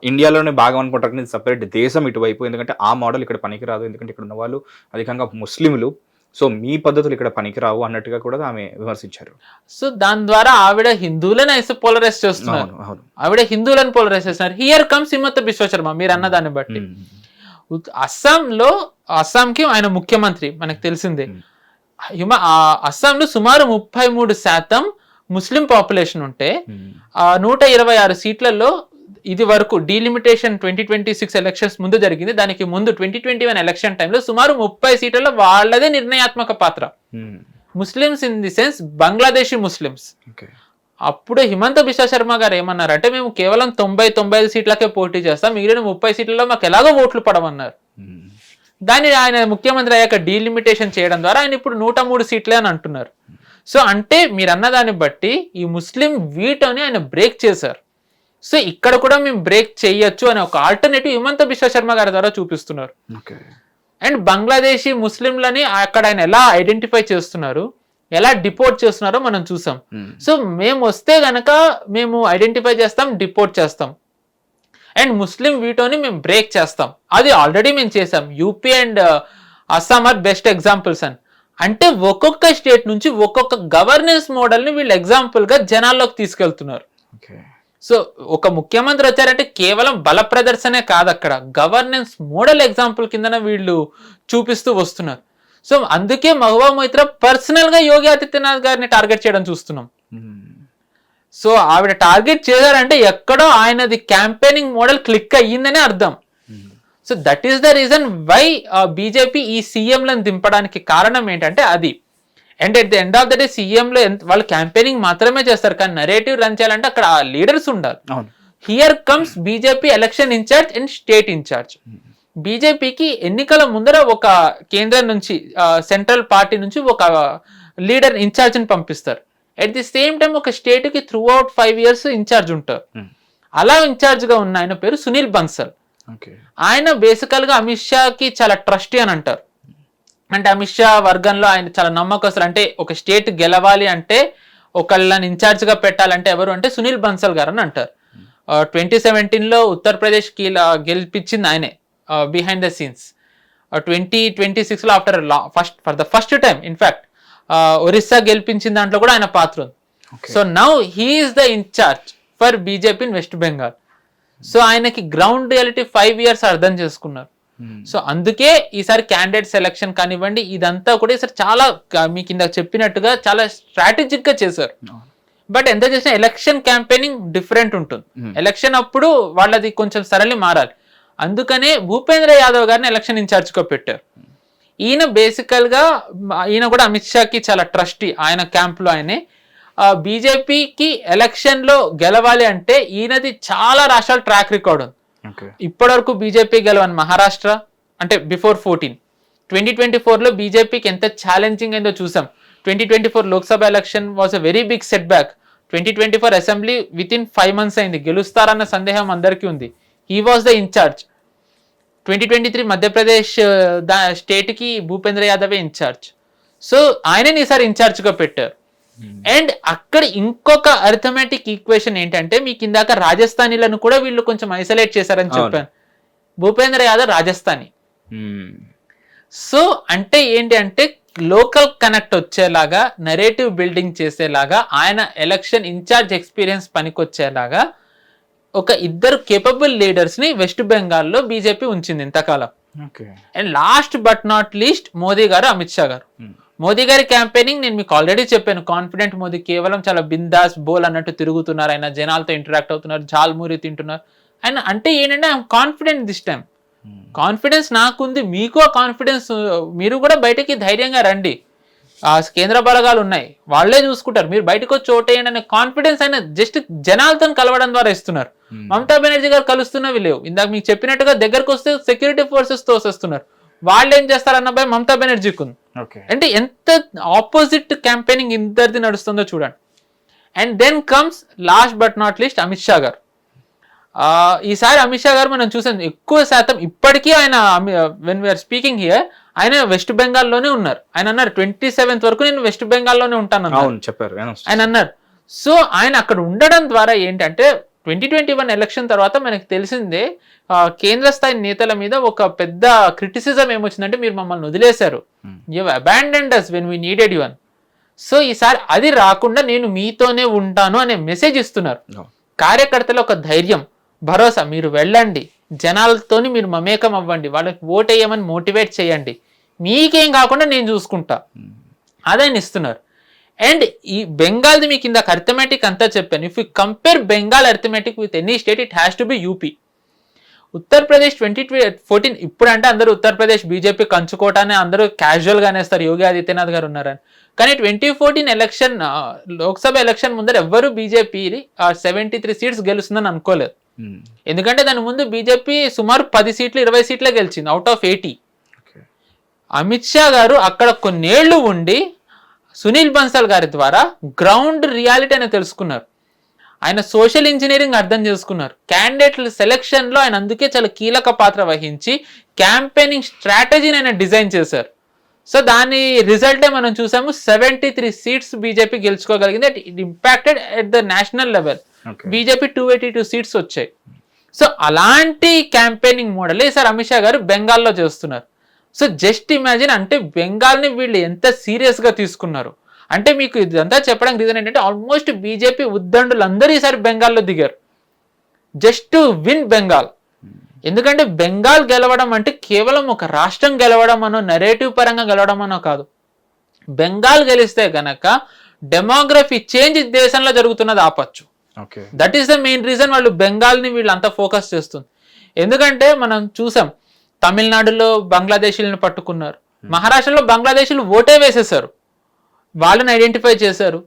ఇండియాలోనే భాగం అనుకుంటారు కానీ సపరేట్ దేశం ఇటువైపు, ఎందుకంటే ఆ మోడల్ ఇక్కడ పనికిరాదు, ఎందుకంటే ఇక్కడ ఉన్న వాళ్ళు అధికంగా ముస్లింలు, సో మీ పద్ధతులు ఇక్కడ పనికిరావు అన్నట్టుగా కూడా ఆమె విమర్శించారు. సో దాని ద్వారా ఆవిడ హిందువులను అయితే పోలరైజ్ చేస్తున్నారు, అవును. ఆవిడ హిందువులను పోలరైజ్ చేస్తున్నారు. హియర్ కమ్స్ హిమంత బిశ్వ శర్మ, మీరు అన్న దాన్ని బట్టి అస్సాంకి ఆయన ముఖ్యమంత్రి మనకు తెలిసిందే. అస్సాంలో సుమారు 33% ముస్లిం పాపులేషన్ ఉంటే 126 సీట్లలో ఇది వరకు డీలిమిటేషన్ 2026 ఎలక్షన్స్ ముందు జరిగింది, దానికి ముందు 2021 ఎలక్షన్ టైంలో సుమారు 30 సీట్లలో వాళ్ళదే నిర్ణయాత్మక పాత్ర. Muslims in the sense Bangladeshi Muslims. అప్పుడు హిమంత బిశ్వ శర్మ గారు ఏమన్నారంటే మేము కేవలం 90-95 సీట్లకే పోటీ చేస్తాం, మిగిలిన 30 సీట్లలో మాకు ఎలాగో ఓట్లు పడమన్నారు. దాన్ని ఆయన ముఖ్యమంత్రి అయ్యాక డీలిమిటేషన్ చేయడం ద్వారా ఆయన ఇప్పుడు 103 సీట్లే అని అంటున్నారు. సో అంటే మీరు అన్నదాన్ని బట్టి ఈ ముస్లిం వీటోని ఆయన బ్రేక్ చేశారు. సో ఇక్కడ కూడా మేము బ్రేక్ చేయొచ్చు అనే ఒక ఆల్టర్నేటివ్ హిమంత బిశ్వ శర్మ గారి ద్వారా చూపిస్తున్నారు. అండ్ బంగ్లాదేశీ ముస్లింలని అక్కడ ఆయన ఎలా ఐడెంటిఫై చేస్తున్నారు, ఎలా డిపోర్ట్ చేస్తున్నారో మనం చూసాం. సో మేము వస్తే గనక మేము ఐడెంటిఫై చేస్తాం, డిపోర్ట్ చేస్తాం, అండ్ ముస్లిం వీటోని మేము బ్రేక్ చేస్తాం. అది ఆల్రెడీ మేము చేసాం. UP and Assam are best examples అని. అంటే ఒక్కొక్క స్టేట్ నుంచి ఒక్కొక్క గవర్నెన్స్ మోడల్ని వీళ్ళు ఎగ్జాంపుల్గా జనాల్లోకి తీసుకెళ్తున్నారు. సో ఒక ముఖ్యమంత్రి వచ్చారంటే కేవలం బల ప్రదర్శనే కాదు, అక్కడ గవర్నెన్స్ మోడల్ ఎగ్జాంపుల్ కిందన వీళ్ళు చూపిస్తూ వస్తున్నారు. సో అందుకే మహువా మొయిత్రా పర్సనల్ గా యోగి ఆదిత్యనాథ్ గారిని టార్గెట్ చేయడం చూస్తున్నాం. సో ఆవిడ టార్గెట్ చేశారంటే ఎక్కడో ఆయనది క్యాంపెయినింగ్ మోడల్ క్లిక్ అయ్యిందనే అర్థం. So that is the reason why BJP ఈ సీఎంలను దింపడానికి కారణం ఏంటంటే అది. And at the end of the day సీఎంలో వాళ్ళు క్యాంపెయినింగ్ మాత్రమే చేస్తారు, కానీ నరేటివ్ రన్ చేయాలంటే అక్కడ లీడర్స్ ఉండాలి. Here comes BJP election incharge and state incharge. బీజేపీకి ఎన్నికల ముందర ఒక కేంద్రం నుంచి సెంట్రల్ పార్టీ నుంచి ఒక లీడర్ ఇన్ఛార్జ్ని పంపిస్తారు. అట్ ది సేమ్ టైం ఒక స్టేట్కి త్రూ అవుట్ 5 years ఇన్ఛార్జ్ ఉంటారు. అలా ఇన్ఛార్జ్గా ఉన్న ఆయన పేరు సునీల్ బన్సల్. ఆయన బేసికల్గా అమిత్ షాకి చాలా ట్రస్టీ అని అంటారు. అంటే అమిత్ షా వర్గంలో ఆయన చాలా నమ్మకస్తులు. అంటే ఒక స్టేట్ గెలవాలి అంటే ఒకళ్ళని ఇన్ఛార్జ్గా పెట్టాలంటే ఎవరు అంటే సునీల్ బన్సల్ గారు అని అంటారు. 2017లో ఉత్తరప్రదేశ్కి గెలిపించింది ఆయనే బిహైండ్ ద సీన్స్. 2026లో after for the first time in fact Orissa గెలిపించిన దాంట్లో కూడా ఆయన పాత్ర ఉంది. So now he's the incharge for BJP in west Bengal. So ఆయనకి గ్రౌండ్ రియాలిటీ 5 years అర్థం చేసుకున్నారు. సో అందుకే ఈసారి క్యాండిడేట్ సెలక్షన్ కానివ్వండి ఇదంతా కూడా ఈసారి చాలా మీకు ఇందాక చెప్పినట్టుగా చాలా స్ట్రాటజిక్ గా చేశారు. బట్ ఎంత చేసినా ఎలక్షన్ క్యాంపెయినింగ్ డిఫరెంట్ ఉంటుంది. ఎలక్షన్ అప్పుడు వాళ్ళది కొంచెం సరళి మారాలి. అందుకనే భూపేంద్ర యాదవ్ గారిని ఎలక్షన్ ఇన్ఛార్జ్గా పెట్టారు. ఈయన బేసికల్ గా ఈయన కూడా అమిత్ షాకి చాలా ట్రస్టీ, ఆయన క్యాంప్లో ఆయనే. బీజేపీకి ఎలక్షన్ లో గెలవాలి అంటే ఈయనది చాలా రాష్ట్రాల ట్రాక్ రికార్డ్ ఉంది. ఇప్పటి వరకు బీజేపీ గెలవని మహారాష్ట్ర అంటే బిఫోర్ 14, 2024లో బీజేపీకి ఎంత ఛాలెంజింగ్ అయిందో చూసాం. 2024 Lok Sabha election was a very big set back. 2024 assembly with in 5 months అయింది. గెలుస్తారన్న సందేహం అందరికీ ఉంది. He was the incharge. 2023 Madhya Pradesh state కి భూపేంద్ర యాదవే ఇన్ఛార్జ్. సో ఆయనని ఈసారి ఇన్ఛార్జ్గా పెట్టారు. అండ్ అక్కడ ఇంకొక అర్థమెటిక్ ఈక్వేషన్ ఏంటంటే మీకు ఇందాక రాజస్థానీలను కూడా వీళ్ళు కొంచెం ఐసోలేట్ చేశారని చెప్పాను. భూపేంద్ర యాదవ్ రాజస్థానీ. సో అంటే ఏంటి అంటే లోకల్ కనెక్ట్ వచ్చేలాగా, నరేటివ్ బిల్డింగ్ చేసేలాగా, ఆయన ఎలక్షన్ ఇన్ఛార్జ్ ఎక్స్పీరియన్స్ పనికొచ్చేలాగా ఒక 2 కేపబుల్ లీడర్స్ ని వెస్ట్ బెంగాల్లో బీజేపీ ఉంచింది ఇంతకాలం. And last but not least Modi గారు, అమిత్ షా గారు. మోదీ గారి క్యాంపెయినింగ్ నేను మీకు ఆల్రెడీ చెప్పాను. కాన్ఫిడెంట్ మోదీ, కేవలం చాలా బిందాస్ బోల్ అన్నట్టు తిరుగుతున్నారు. ఆయన జనాలతో ఇంటరాక్ట్ అవుతున్నారు, జాల్మూరి తింటున్నారు. ఆయన అంటే ఏంటంటే I'm confident this time. Confidence నాకుంది, మీకు ఆ కాన్ఫిడెన్స్, మీరు కూడా బయటకి ధైర్యంగా రండి. ఆ కేంద్ర బలగాలు ఉన్నాయి, వాళ్లే చూసుకుంటారు, మీరు బయటకు వచ్చి ఓటేయండి అనే కాన్ఫిడెన్స్ ఆయన జస్ట్ జనాలతో కలవడం ద్వారా ఇస్తున్నారు. మమతా బెనర్జీ గారు కలుస్తున్నవి లేవు. ఇందాక మీకు చెప్పినట్టుగా దగ్గరకు వస్తే సెక్యూరిటీ ఫోర్సెస్ తోసేస్తున్నారు. వాళ్ళు ఏం చేస్తారన్న భయం మమతా బెనర్జీకి ఉంది. అంటే ఎంత ఆపోజిట్ క్యాంపెయినింగ్ ఇద్దరిది నడుస్తుందో చూడండి. And then comes last but not least Amit Shah గారు. ఈసారి అమిత్ షా గారు మనం చూసాం ఎక్కువ శాతం ఇప్పటికీ ఆయన వెన్ వీఆర్ స్పీకింగ్ హియర్ ఆయన వెస్ట్ బెంగాల్లోనే ఉన్నారు. ఆయన అన్నారు 27th వరకు నేను వెస్ట్ బెంగాల్లోనే ఉంటాను చెప్పారు ఆయన అన్నారు. సో ఆయన అక్కడ ఉండడం ద్వారా ఏంటంటే 2021 ఎలక్షన్ తర్వాత మనకు తెలిసిందే కేంద్ర స్థాయి నేతల మీద ఒక పెద్ద క్రిటిసిజం ఏమొచ్చిందంటే మీరు మమ్మల్ని వదిలేశారు, you abandoned us when we needed you అని. సో ఈసారి అది రాకుండా నేను మీతోనే ఉంటాను అనే మెసేజ్ ఇస్తున్నారు. కార్యకర్తలు ఒక ధైర్యం, భరోసా, మీరు వెళ్ళండి, జనాలతోని మీరు మమేకం అవ్వండి, వాళ్ళకి ఓట్ వేయమని మోటివేట్ చేయండి, మీకేం కాకుండా నేను చూసుకుంటా, అదని ఇస్తున్నారు. అండ్ ఈ బెంగాల్ది మీకు ఇందాక అర్థమెటిక్ అంతా చెప్పాను. If you compare Bengal arithmetic with any state it has to be UP. Uttar Pradesh 2014 ఇప్పుడు అంటే అందరూ ఉత్తరప్రదేశ్ బీజేపీ కంచుకోవటాన్ని అందరూ క్యాజువల్ గానే వేస్తారు, యోగి ఆదిత్యనాథ్ గారు ఉన్నారని. కానీ 2014 ఎలక్షన్ లోక్సభ ఎలక్షన్ ముందర ఎవ్వరూ బీజేపీ 73 సీట్స్ గెలుస్తుందని అనుకోలేదు. ఎందుకంటే దాని ముందు బీజేపీ సుమారు 10 సీట్లు 20 సీట్లే గెలిచింది అవుట్ ఆఫ్ 80. అమిత్ షా గారు అక్కడ కొన్నేళ్లు ఉండి సునీల్ బన్సల్ గారి ద్వారా గ్రౌండ్ రియాలిటీ అని తెలుసుకున్నారు. ఆయన సోషల్ ఇంజనీరింగ్ అర్థం చేసుకున్నారు. క్యాండిడేట్ల సెలెక్షన్ లో ఆయన అందుకే చాలా కీలక పాత్ర వహించి క్యాంపెయినింగ్ స్ట్రాటజీని ఆయన డిజైన్ చేశారు. సో దాని రిజల్టే మనం చూసాము, 73 సీట్స్ బీజేపీ గెలుచుకోగలిగింది. It impacted at the national level. BJP 282 seats వచ్చాయి. సో అలాంటి క్యాంపెయినింగ్ మోడల్ ఈసారి అమిత్ షా గారు బెంగాల్లో చేస్తున్నారు. సో జస్ట్ ఇమాజిన్, అంటే బెంగాల్ని వీళ్ళు ఎంత సీరియస్గా తీసుకున్నారు అంటే, మీకు ఇదంతా చెప్పడానికి రీజన్ ఏంటంటే ఆల్మోస్ట్ బీజేపీ ఉద్దండులు అందరూ ఈసారి బెంగాల్లో దిగారు జస్ట్ టు విన్ బెంగాల్. ఎందుకంటే బెంగాల్ గెలవడం అంటే కేవలం ఒక రాష్ట్రం గెలవడం అనో నెరేటివ్ పరంగా గెలవడం అనో కాదు. బెంగాల్ గెలిస్తే గనక డెమోగ్రఫీ చేంజ్ దేశంలో జరుగుతున్నది ఆపచ్చు. That is the main reason వాళ్ళు బెంగాల్ని వీళ్ళు అంతా ఫోకస్ చేస్తుంది. ఎందుకంటే మనం చూసాం, తమిళనాడులో బంగ్లాదేశీలను పట్టుకున్నారు, మహారాష్ట్రలో బంగ్లాదేశీలు ఓటే వేసేసారు, వాళ్ళని ఐడెంటిఫై చేశారు.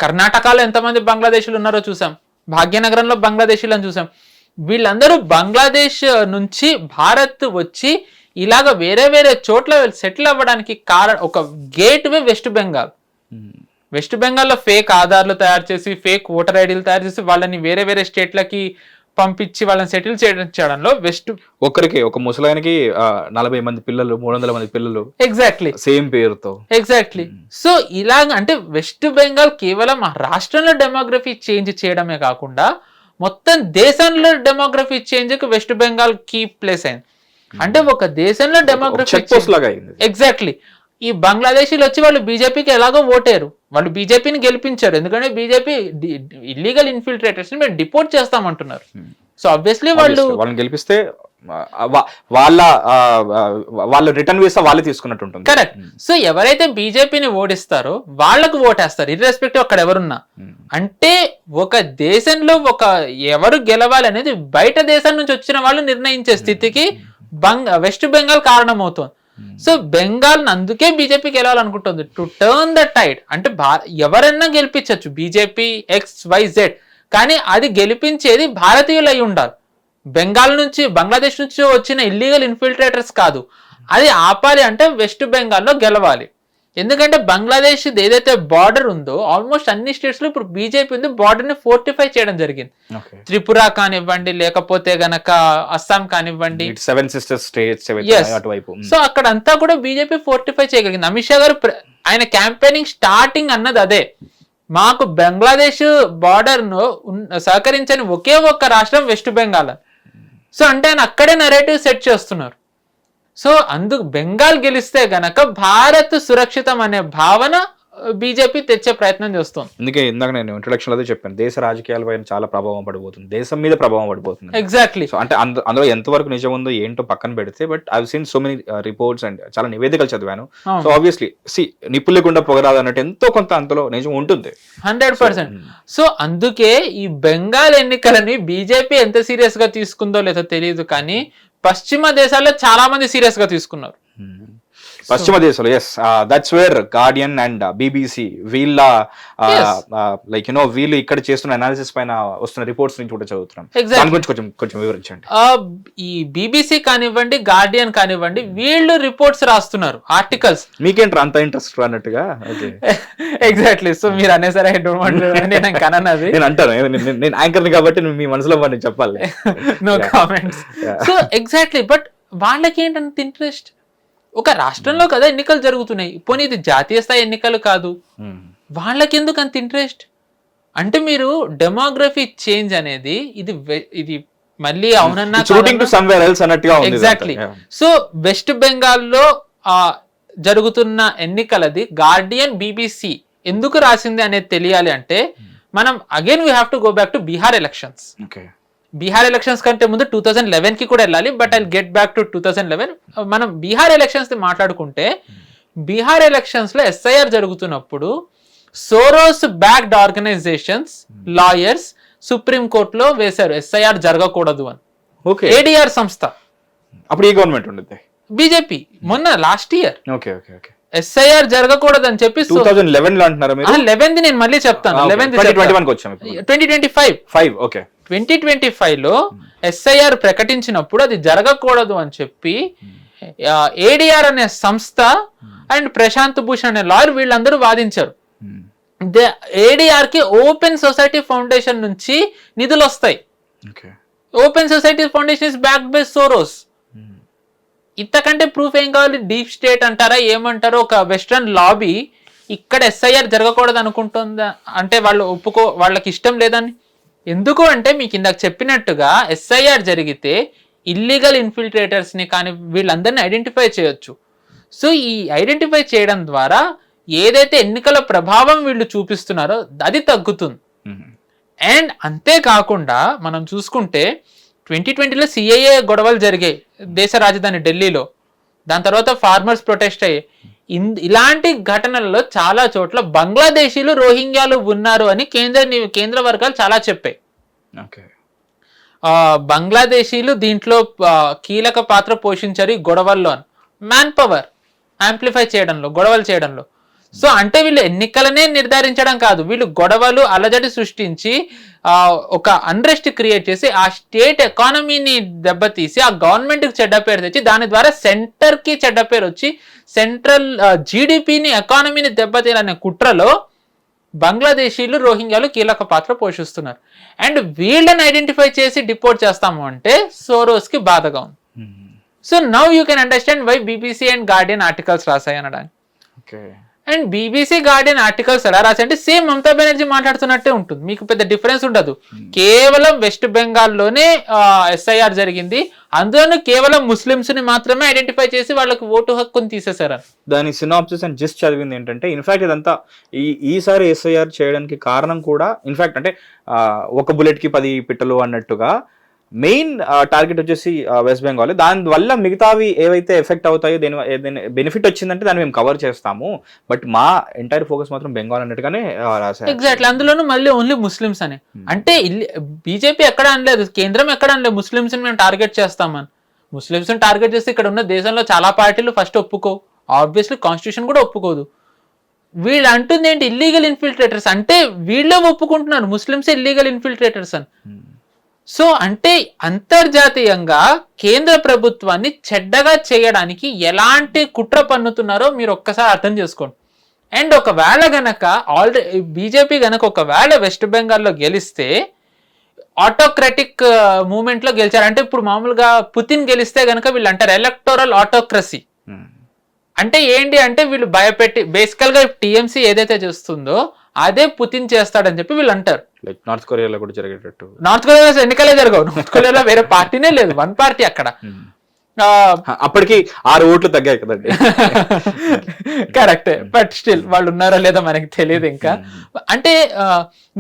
కర్ణాటకలో ఎంతమంది బంగ్లాదేశీలు ఉన్నారో చూసాం, భాగ్యనగరంలో బంగ్లాదేశీలను చూసాం. వీళ్ళందరూ బంగ్లాదేశ్ నుంచి భారత్ వచ్చి ఇలాగ వేరే వేరే చోట్ల సెటిల్ అవ్వడానికి ఒక గేట్ వే వెస్ట్ బెంగాల్. వెస్ట్ బెంగాల్లో ఫేక్ ఆధార్లు తయారు చేసి, ఫేక్ ఓటర్ ఐడీలు తయారు చేసి వాళ్ళని వేరే వేరే స్టేట్లకి పంపించి వాళ్ళని సెటిల్ చేయడంలో వెస్ట్ ఒకరికి ఒక ముసలాయనకి 40 మంది పిల్లలు, 300 మంది పిల్లలు, ఎగ్జాక్ట్లీ సేమ్ పేరుతో. ఎగ్జాక్ట్లీ. సో ఇలాగ అంటే వెస్ట్ బెంగాల్ కేవలం ఆ రాష్ట్రంలో డెమోగ్రఫీ చేంజ్ చేయడమే కాకుండా మొత్తం దేశంలో డెమోగ్రఫీ చేంజ్ కి వెస్ట్ బెంగాల్ కీ ప్లేస్ అయింది. అంటే ఒక దేశంలో డెమోగ్రఫీ ఎగ్జాక్ట్లీ. ఈ బంగ్లాదేశీలు వచ్చి వాళ్ళు బీజేపీకి ఎలాగో ఓటేరు, వాళ్ళు బీజేపీని గెలిపించారు. ఎందుకంటే బీజేపీ ఇల్లీగల్ ఇన్ఫిల్ట్రేటర్స్ ని మేము డిపోర్ట్ చేస్తామంటున్నారు. సో ఆబ్వియస్లీ వాళ్ళని గెలిపిస్తే వాళ్ళ రిటర్న్ వీసా వాళ్ళే తీసుకున్నట్టు ఉంటుంది. కరెక్ట్. సో ఎవరైతే బీజేపీని ఓడిస్తారో వాళ్ళకు ఓటేస్తారు, ఇర్రెస్పెక్టివ్ అక్కడ ఎవరున్నా. అంటే ఒక దేశంలో ఎవరు గెలవాలి అనేది బయట దేశం నుంచి వచ్చిన వాళ్ళు నిర్ణయించే స్థితికి వెస్ట్ బెంగాల్ కారణమవుతుంది. సో బెంగాల్ అందుకే బీజేపీకి వెళ్ళాలనుకుంటుంది, టు టర్న్ ద టైడ్. అంటే ఎవరైనా గెలిపించవచ్చు బీజేపీ XYZ, కానీ అది గెలిపించేది భారతీయులు అయి ఉండాలి. బంగ్లాదేశ్ నుంచి వచ్చిన ఇల్లీగల్ ఇన్ఫిల్ట్రేటర్స్ కాదు. అది ఆపాలి అంటే వెస్ట్ బెంగాల్లో గెలవాలి. ఎందుకంటే బంగ్లాదేశ్ ఏదైతే బార్డర్ ఉందో ఆల్మోస్ట్ అన్ని స్టేట్స్ లో ఇప్పుడు బీజేపీ ఉంది, బార్డర్ ని ఫోర్టిఫై చేయడం జరిగింది. త్రిపుర కానివ్వండి, లేకపోతే గనక అస్సాం కానివ్వండి, 7 sister states. సో అక్కడ అంతా కూడా బీజేపీ ఫోర్టిఫై చేయగలిగింది. అమిత్ షా గారు ఆయన క్యాంపెయినింగ్ స్టార్టింగ్ అన్నది అదే, మాకు బంగ్లాదేశ్ బార్డర్ ను సహకరించని ఒకే ఒక్క రాష్ట్రం వెస్ట్ బెంగాల్. సో అంటే ఆయన అక్కడే నెరేటివ్ సెట్ చేస్తున్నారు. సో అందుకు బెంగాల్ గెలిస్తే గనక భారత్ సురక్షితం అనే భావన బీజేపీ తెచ్చే ప్రయత్నం చేస్తుంది. అందుకే ఇందాక నేను ఇంట్రొడక్షన్ లో చెప్పాను, దేశ రాజకీయాలపై చాలా ప్రభావం పడిపోతుంది, దేశం మీద ప్రభావం పడిపోతుంది. ఎగ్జాక్ట్లీ. సో అంటే అందులో ఎంతవరకు నిజం ఉందో ఏంటో పక్కన పెడితే, but I seen so many reports and చాలా నివేదికలు చదివాను. సో ఆబ్వియస్లీ నిప్పు లేకుండా పొగరాదు అన్నట్టు ఎంతో కొంత అంతలో నిజం ఉంటుంది 100%. సో అందుకే ఈ బెంగాల్ ఎన్నికలని బీజేపీ ఎంత సీరియస్ గా తీసుకుందో లేదో తెలియదు, కానీ పశ్చిమ దేశాల్లో చాలా మంది సీరియస్ గా తీసుకున్నారు. పశ్చిమ దేశాలు, yes, that's where Guardian and BBC వీళ్ళ లైక్ వీళ్ళు ఇక్కడ చేస్తున్న అనాలిసిస్ పైన వస్తున్న రిపోర్ట్స్ నుంచి కూడా చదువుతున్నాం. దాని గురించి కొంచెం వివరించండి. ఈ BBC కానివ్వండి, గార్డియన్ కానివ్వండి, వీళ్ళు రిపోర్ట్స్ రాస్తున్నారు, ఆర్టికల్స్. మీకేంటారు అంత ఇంట్రెస్ట్ అన్నట్టుగా? ఎగ్జాక్ట్లీ. సో మీరు అనేసరి నేను అంటాను, నేను యాంకర్ని కాబట్టి మీ మనసులో నేను చెప్పాలి. No comments. So exactly. But వాళ్ళకి ఏంటంత ఇంట్రెస్ట్? ఒక రాష్ట్రంలో కదా ఎన్నికలు జరుగుతున్నాయి, పోనీ ఇది జాతీయ స్థాయి ఎన్నికలు కాదు, వాళ్ళకి ఎందుకు అంత ఇంట్రెస్ట్? అంటే మీరు డెమోగ్రఫీ చేంజ్ అనేది ఇది మళ్ళీ అవునన్నా ఎగ్జాక్ట్లీ. సో వెస్ట్ బెంగాల్లో జరుగుతున్న ఎన్నికలది గార్డియన్ BBC ఎందుకు రాసింది అనేది తెలియాలి అంటే మనం again we have to go back to Bihar elections. Bihar elections కంటే ముందు 2011 కి కూడా వెళ్ళాలి, but I get back to 2011. మనం బీహార్ ఎలక్షన్స్ మాట్లాడుకుంటే బీహార్ ఎలక్షన్స్ లో SIR జరుగుతున్నప్పుడు Soros backed organisations lawyers supreme కోర్టులో వేశారు SIR జరగకూడదు అని. ADR సంస్థ అప్పుడు ఏ గవర్నమెంట్ ఉండేది? బీజేపీ. మొన్న లాస్ట్ ఇయర్ SIR జరగకూడదు అని చెప్పి 2011 లో అంటున్నారా మీరు? 11th నేను మళ్ళీ చెప్తాను. 2025 లో SIR ప్రకటించినప్పుడు అది జరగకూడదు అని చెప్పి ADR అనే సంస్థ అండ్ ప్రశాంత్ భూషణ్ అనే లాయర్ వీళ్ళందరూ వాదించారు. ADR కి ఓపెన్ సొసైటీ ఫౌండేషన్ నుంచి నిధులు వస్తాయి. Open society foundation is backed by Soros. ఇంతకంటే ప్రూఫ్ ఏం కావాలి? డీప్ స్టేట్ అంటారా ఏమంటారో ఒక వెస్ట్రన్ లాబీ ఇక్కడ SIR జరగకూడదు అనుకుంటుందా అంటే వాళ్ళకి ఇష్టం లేదని. ఎందుకు అంటే మీకు ఇందాక చెప్పినట్టుగా SIR జరిగితే ఇల్లీగల్ ఇన్ఫిల్ట్రేటర్స్ ని కానీ వీళ్ళందరినీ ఐడెంటిఫై చేయొచ్చు. సో ఈ ఐడెంటిఫై చేయడం ద్వారా ఏదైతే ఎన్నికల ప్రభావం వీళ్ళు చూపిస్తున్నారో అది తగ్గుతుంది. అండ్ అంతేకాకుండా మనం చూసుకుంటే 2020లో CAA గొడవలు జరిగాయి దేశ రాజధాని ఢిల్లీలో. దాని తర్వాత ఫార్మర్స్ ప్రొటెస్ట్ అయ్యాయి. ఇలాంటి ఘటనలలో చాలా చోట్ల బంగ్లాదేశీలు రోహింగ్యాలు ఉన్నారు అని కేంద్ర వర్గాలు చాలా చెప్పాయి. బంగ్లాదేశీలు దీంట్లో కీలక పాత్ర పోషించారు ఈ గొడవల్లో. మ్యాన్ పవర్ యాంప్లిఫై చేయడంలో, గొడవలు చేయడంలో. సో అంటే వీళ్ళు ఎన్నికలనే నిర్ధారించడం కాదు, వీళ్ళు గొడవలు అలజడి సృష్టించి ఒక అన్రెస్ట్ క్రియేట్ చేసి ఆ స్టేట్ ఎకానమీని దెబ్బతీసి ఆ గవర్నమెంట్కి చెడ్డ పేరు తెచ్చి దాని ద్వారా సెంటర్కి చెడ్డ పేరు వచ్చి సెంట్రల్ GDPని ఎకానమీని దెబ్బతీయాలనే కుట్రలో బంగ్లాదేశీలు రోహింగ్యాలు కీలక పాత్ర పోషిస్తున్నారు. అండ్ వీళ్ళని ఐడెంటిఫై చేసి డిపోర్ట్ చేస్తాము అంటే సోరోస్కి బాధగా ఉంది. So now you can understand why BBC and Guardian articles రాశాయి అనడానికి. అండ్ BBC గార్డియన్ ఆర్టికల్స్ ఎలా రాశాయి అంటే సేమ్ మమతా బెనర్జీ మాట్లాడుతున్నట్టే ఉంటుంది, మీకు పెద్ద డిఫరెన్స్ ఉండదు. కేవలం వెస్ట్ బెంగాల్లోనే SIR జరిగింది, అందులోనూ కేవలం ముస్లిమ్స్ ని మాత్రమే ఐడెంటిఫై చేసి వాళ్ళకి ఓటు హక్కుని తీసేశారు. దాని సినాప్సిస్ అండ్ జస్ట్ చదివింది ఏంటంటే ఇన్ఫాక్ట్ ఇదంతా ఈసారి SIR చేయడానికి కారణం కూడా ఇన్ఫాక్ట్ అంటే ఒక బుల్లెట్ కి 10 పిట్టలు అన్నట్టుగా మెయిన్ టార్గెట్ వచ్చేసి వెస్ట్ బెంగాల్. దానివల్ల మిగతావి ఏవైతే ఎఫెక్ట్ అవుతాయో దేని బెనిఫిట్ వచ్చిందంటే దాన్ని మేము కవర్ చేస్తాము, బట్ మా ఎంటైర్ ఫోకస్ మాత్రం బెంగాల్ అన్నట్టుగానే రాశారు. ఎగ్జాక్ట్లీ, అందులోనూ మళ్ళీ ఓన్లీ ముస్లిమ్స్ అని. అంటే బీజేపీ ఎక్కడ అనలేదు, కేంద్రం ఎక్కడ అనలేదు ముస్లిమ్స్ మేము టార్గెట్ చేస్తామని. ముస్లిమ్స్ టార్గెట్ చేస్తే ఇక్కడ ఉన్న దేశంలో చాలా పార్టీలు ఫస్ట్ ఒప్పుకో, ఆబ్వియస్లీ కాన్స్టిట్యూషన్ కూడా ఒప్పుకోదు. వీళ్ళు అంటుంది ఏంటి ఇల్లీగల్ ఇన్ఫిల్ట్రేటర్స్ అంటే వీళ్ళే ఒప్పుకుంటున్నారు ముస్లిమ్స్ ఇల్లీగల్ ఇన్ఫిల్ట్రేటర్స్ అని. సో అంటే అంతర్జాతీయంగా కేంద్ర ప్రభుత్వాన్ని చెడ్డగా చేయడానికి ఎలాంటి కుట్ర పన్నుతున్నారో మీరు ఒక్కసారి అర్థం చేసుకోండి. అండ్ ఒకవేళ గనక ఆల్రెడీ బీజేపీ గనక ఒకవేళ వెస్ట్ బెంగాల్లో గెలిస్తే ఆటోక్రటిక్ మూమెంట్ లో గెలిచారు. అంటే ఇప్పుడు మామూలుగా పుతిన్ గెలిస్తే గనక వీళ్ళు అంటారు ఎలక్టోరల్ ఆటోక్రసీ. అంటే ఏంటి అంటే వీళ్ళు భయపెట్టి బేసికల్ గా TMC ఏదైతే చేస్తుందో అదే పుతిన్ చేస్తాడని చెప్పి వీళ్ళు అంటారు. లైక్ నార్త్ కొరియాలో కూడా జరిగేటట్టు. నార్త్ కొరియాలో ఎన్నికలే జరగవు, నార్త్ కొరియాలో వేరే పార్టీనే లేదు, వన్ పార్టీ అక్కడ. అప్పటికి 6 ఓట్లు తగ్గాయి కదండి. కరెక్టే, బట్ స్టిల్ వాళ్ళు ఉన్నారో లేదో మనకి తెలియదు ఇంకా. అంటే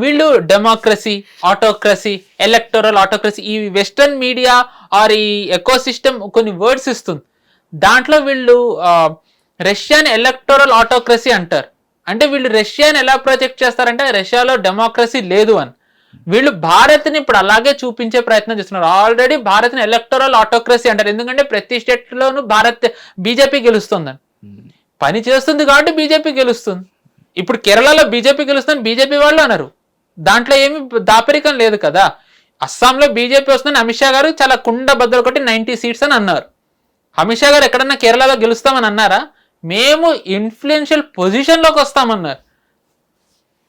వీళ్ళు డెమోక్రసీ, ఆటోక్రసీ, ఎలక్టోరల్ ఆటోక్రసీ ఈ వెస్టర్న్ మీడియా ఆర్ ఈ ఎకోసిస్టమ్ కొన్ని వర్డ్స్ ఇస్తుంది. దాంట్లో వీళ్ళు రష్యన్ ఎలక్టోరల్ ఆటోక్రసీ అంటారు. అంటే వీళ్ళు రష్యాని ఎలా ప్రొజెక్ట్ చేస్తారంటే రష్యాలో డెమోక్రసీ లేదు అని. వీళ్ళు భారత్ని ఇప్పుడు అలాగే చూపించే ప్రయత్నం చేస్తున్నారు. ఆల్రెడీ భారత్ని ఎలక్టోరల్ ఆటోక్రసీ అంటారు, ఎందుకంటే ప్రతి స్టేట్ లోనూ బీజేపీ గెలుస్తుందని పని చేస్తుంది కాబట్టి బీజేపీ గెలుస్తుంది. ఇప్పుడు కేరళలో బీజేపీ గెలుస్తుంది బీజేపీ వాళ్ళు అన్నారు, దాంట్లో ఏమి దాపరికం లేదు కదా. అస్సాంలో బీజేపీ వస్తుందని అమిత్ షా గారు చాలా కుండ బద్దలు కొట్టి 90 సీట్స్ అని అన్నారు. అమిత్ షా గారు ఎక్కడన్నా కేరళలో గెలుస్తామని అన్నారా? మేము ఇన్ఫ్లుయెన్షియల్ పొజిషన్లోకి వస్తామన్నారు.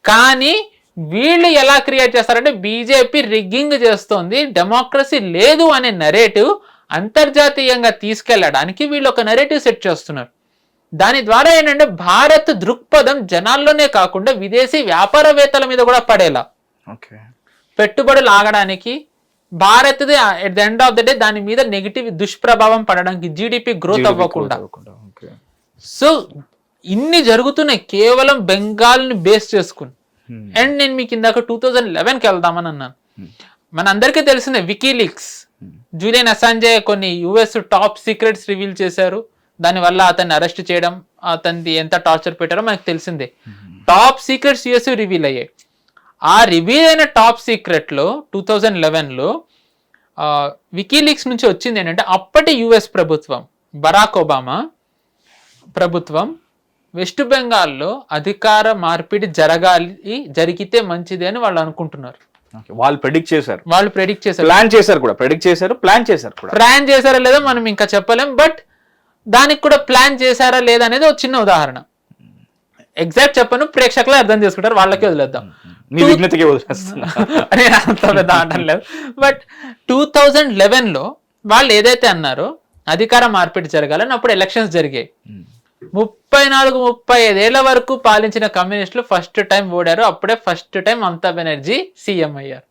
కానీ వీళ్ళు ఎలా క్రియేట్ చేస్తారంటే బీజేపీ రిగ్గింగ్ చేస్తోంది, డెమోక్రసీ లేదు అనే నెరేటివ్ అంతర్జాతీయంగా తీసుకెళ్లడానికి వీళ్ళు ఒక నెరేటివ్ సెట్ చేస్తున్నారు. దాని ద్వారా ఏంటంటే భారత్ దృక్పథం జనాల్లోనే కాకుండా విదేశీ వ్యాపారవేత్తల మీద కూడా పడేలా ఓకే. పెట్టుబడులు ఆగడానికి, భారత్ది at the end of the day దాని మీద నెగిటివ్ దుష్ప్రభావం పడడానికి, జీడిపి గ్రోత్ అవ్వకుండా. సో ఇన్ని జరుగుతున్నాయి కేవలం బెంగాల్ని బేస్ చేసుకుని. అండ్ నేను మీకు ఇందాక 2011కి వెళ్దామని అన్నాను. మన అందరికీ తెలిసిందే వికీలీక్స్, జూలియన్ అసాంజే కొన్ని యుఎస్ టాప్ సీక్రెట్స్ రివీల్ చేశారు. దానివల్ల అతన్ని అరెస్ట్ చేయడం, అతన్ని ఎంత టార్చర్ పెట్టారో మనకు తెలిసిందే. టాప్ సీక్రెట్స్ యుఎస్ రివీల్ అయ్యాయి. ఆ రివీల్ అయిన టాప్ సీక్రెట్లో 2011లో వికీలీక్స్ నుంచి వచ్చింది ఏంటంటే, అప్పటి యుఎస్ ప్రభుత్వం, బరాక్ ఒబామా ప్రభుత్వం వెస్ట్ బెంగాల్లో అధికార మార్పిడి జరిగితే మంచిది అని వాళ్ళు అనుకుంటున్నారు. వాళ్ళు ప్రెడిక్ట్ చేశారు, ప్లాన్ చేశారా లేదో మనం ఇంకా చెప్పలేం. బట్ దానికి కూడా ప్లాన్ చేశారా లేదా అనేది ఒక చిన్న ఉదాహరణ. ఎగ్జాక్ట్ చెప్పను, ప్రేక్షకులు అర్థం చేసుకుంటారు, వాళ్ళకే వదిలేద్దాం. నేను అంత పెద్ద ఆటం లేదు. బట్ 2011లో వాళ్ళు ఏదైతే అన్నారో అధికార మార్పిడి జరగాలని, అప్పుడు ఎలక్షన్స్ జరిగాయి. 34-35 ఏళ్ల వరకు పాలించిన కమ్యూనిస్టులు ఫస్ట్ టైం ఓడారు. అప్పుడే first time Mamata Banerjee CM అయ్యారు.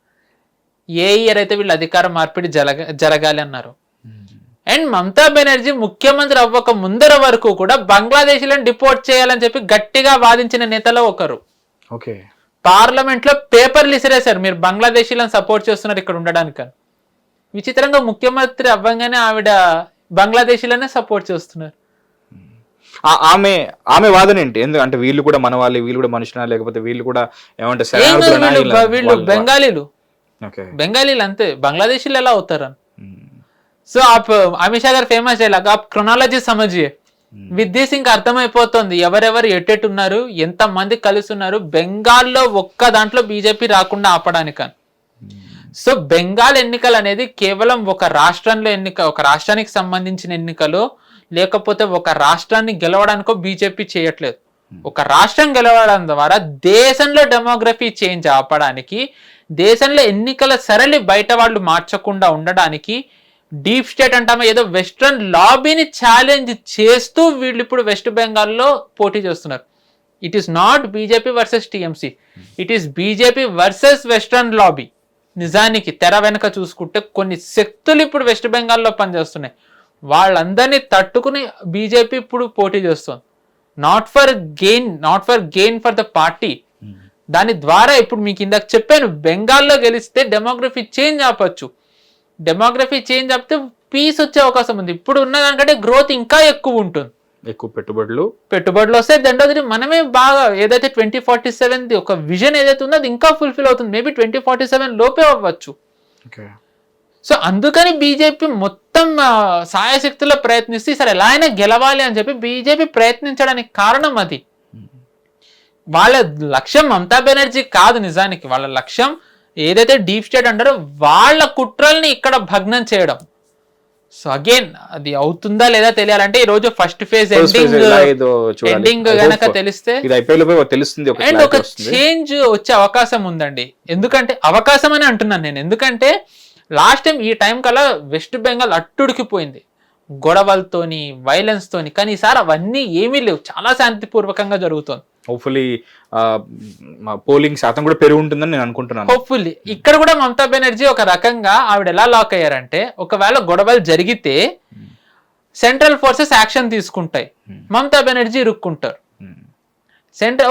ఏ ఇయర్ అయితే వీళ్ళు అధికార మార్పిడి జరగాలి అన్నారు. అండ్ మమతా బెనర్జీ ముఖ్యమంత్రి అవ్వక ముందర వరకు కూడా బంగ్లాదేశీలను డిపోర్ట్ చేయాలని చెప్పి గట్టిగా వాదించిన నేతలో ఒకరు. పార్లమెంట్ లో పేపర్లు ఇసిరేశారు, మీరు బంగ్లాదేశీలను సపోర్ట్ చేస్తున్నారు ఇక్కడ ఉండడానికి. విచిత్రంగా ముఖ్యమంత్రి అవ్వగానే ఆవిడ బంగ్లాదేశీలనే సపోర్ట్ చేస్తున్నారు. ఆమె వాదన ఏంటి? ఎందుకంటే వీళ్ళు కూడా మన వాళ్ళు, వీళ్ళు కూడా మనుషులా, లేకపోతే వీళ్ళు కూడా ఏమంటారు, వీళ్ళు బెంగాలీలు అంతే, బంగ్లాదేశీలు ఎలా అవుతారని. సో అమిత్ షా గారు ఫేమస్ డైలాగ్, క్రొనాలజీ సమజియే. విత్ దిస్ ఇంకా అర్థమైపోతుంది ఎవరెవరు ఎట్టెట్టు ఉన్నారు, ఎంత మంది కలిసి ఉన్నారు బెంగాల్లో ఒక్క దాంట్లో బీజేపీ రాకుండా ఆపడానికని. సో బెంగాల్ ఎన్నికలు అనేది కేవలం ఒక రాష్ట్రంలో ఒక రాష్ట్రానికి సంబంధించిన ఎన్నికలు, లేకపోతే ఒక రాష్ట్రాన్ని గెలవడానికో బీజేపీ చేయట్లేదు. ఒక రాష్ట్రం గెలవడం ద్వారా దేశంలో డెమోగ్రఫీ చేంజ్ ఆపడానికి, దేశంలో ఎన్నికల సరళి బయట వాళ్ళు మార్చకుండా ఉండడానికి, డీప్ స్టేట్ అంటామో ఏదో వెస్ట్రన్ లాబీని ఛాలెంజ్ చేస్తూ వీళ్ళు ఇప్పుడు వెస్ట్ బెంగాల్లో పోటీ చేస్తున్నారు. It is not BJP versus TMC, it is BJP versus western lobby. నిజానికి తెర వెనక చూసుకుంటే కొన్ని శక్తులు ఇప్పుడు వెస్ట్ బెంగాల్లో పనిచేస్తున్నాయి. వాళ్ళందరినీ తట్టుకుని బీజేపీ ఇప్పుడు పోటీ చేస్తుంది. Not for gain for the party. దాని ద్వారా ఇప్పుడు మీకు ఇందాక చెప్పాను, బెంగాల్లో గెలిస్తే డెమోగ్రఫీ చేంజ్ ఆపచ్చు. డెమోగ్రఫీ చేంజ్ ఆపితే పీస్ వచ్చే అవకాశం ఉంది. ఇప్పుడు ఉన్న దానికంటే గ్రోత్ ఇంకా ఎక్కువ ఉంటుంది. ఎక్కువ పెట్టుబడులు వస్తే దండోదరి మనమే బాగా ఏదైతే 2047 ఒక విజన్ ఏదైతే ఉందో అది ఇంకా ఫుల్ఫిల్ అవుతుంది. మేబీ 2047 లోపే అవ్వచ్చు. సో అందుకని బీజేపీ మొత్తం సాయశక్తిలో ప్రయత్నిస్తే సరే ఎలా అయినా గెలవాలి అని చెప్పి బీజేపీ ప్రయత్నించడానికి కారణం అది. వాళ్ళ లక్ష్యం మమతా బెనర్జీ కాదు. నిజానికి వాళ్ళ లక్ష్యం ఏదైతే డీప్ స్టేట్ అంటారో వాళ్ళ కుట్రల్ని ఇక్కడ భగ్నం చేయడం. సో అగైన్ అది అవుతుందా లేదా తెలియాలంటే ఈ రోజు ఫస్ట్ ఫేజ్ ఎండింగ్ గనక తెలిస్తే అండ్ ఒక చేంజ్ వచ్చే అవకాశం ఉందండి. ఎందుకంటే అవకాశం అని అంటున్నాను నేను, ఎందుకంటే లాస్ట్ టైం ఈ టైం కల్లా వెస్ట్ బెంగాల్ అట్టుడికిపోయింది గొడవలతోని, వైలెన్స్ తోని. కానీ ఈసారి అవన్నీ ఏమీ లేవు, చాలా శాంతిపూర్వకంగా జరుగుతుంది. హోప్ఫుల్లీ పోలింగ్ శాతం కూడా పెరిగి ఉంటుందని నేను అనుకుంటున్నాను. హోప్ఫుల్లీ ఇక్కడ కూడా మమతా బెనర్జీ ఒక రకంగా ఆవిడ ఎలా లాక్ అయ్యారంటే, ఒకవేళ గొడవలు జరిగితే సెంట్రల్ ఫోర్సెస్ యాక్షన్ తీసుకుంటాయి, మమతా బెనర్జీ ఇరుక్కుంటారు.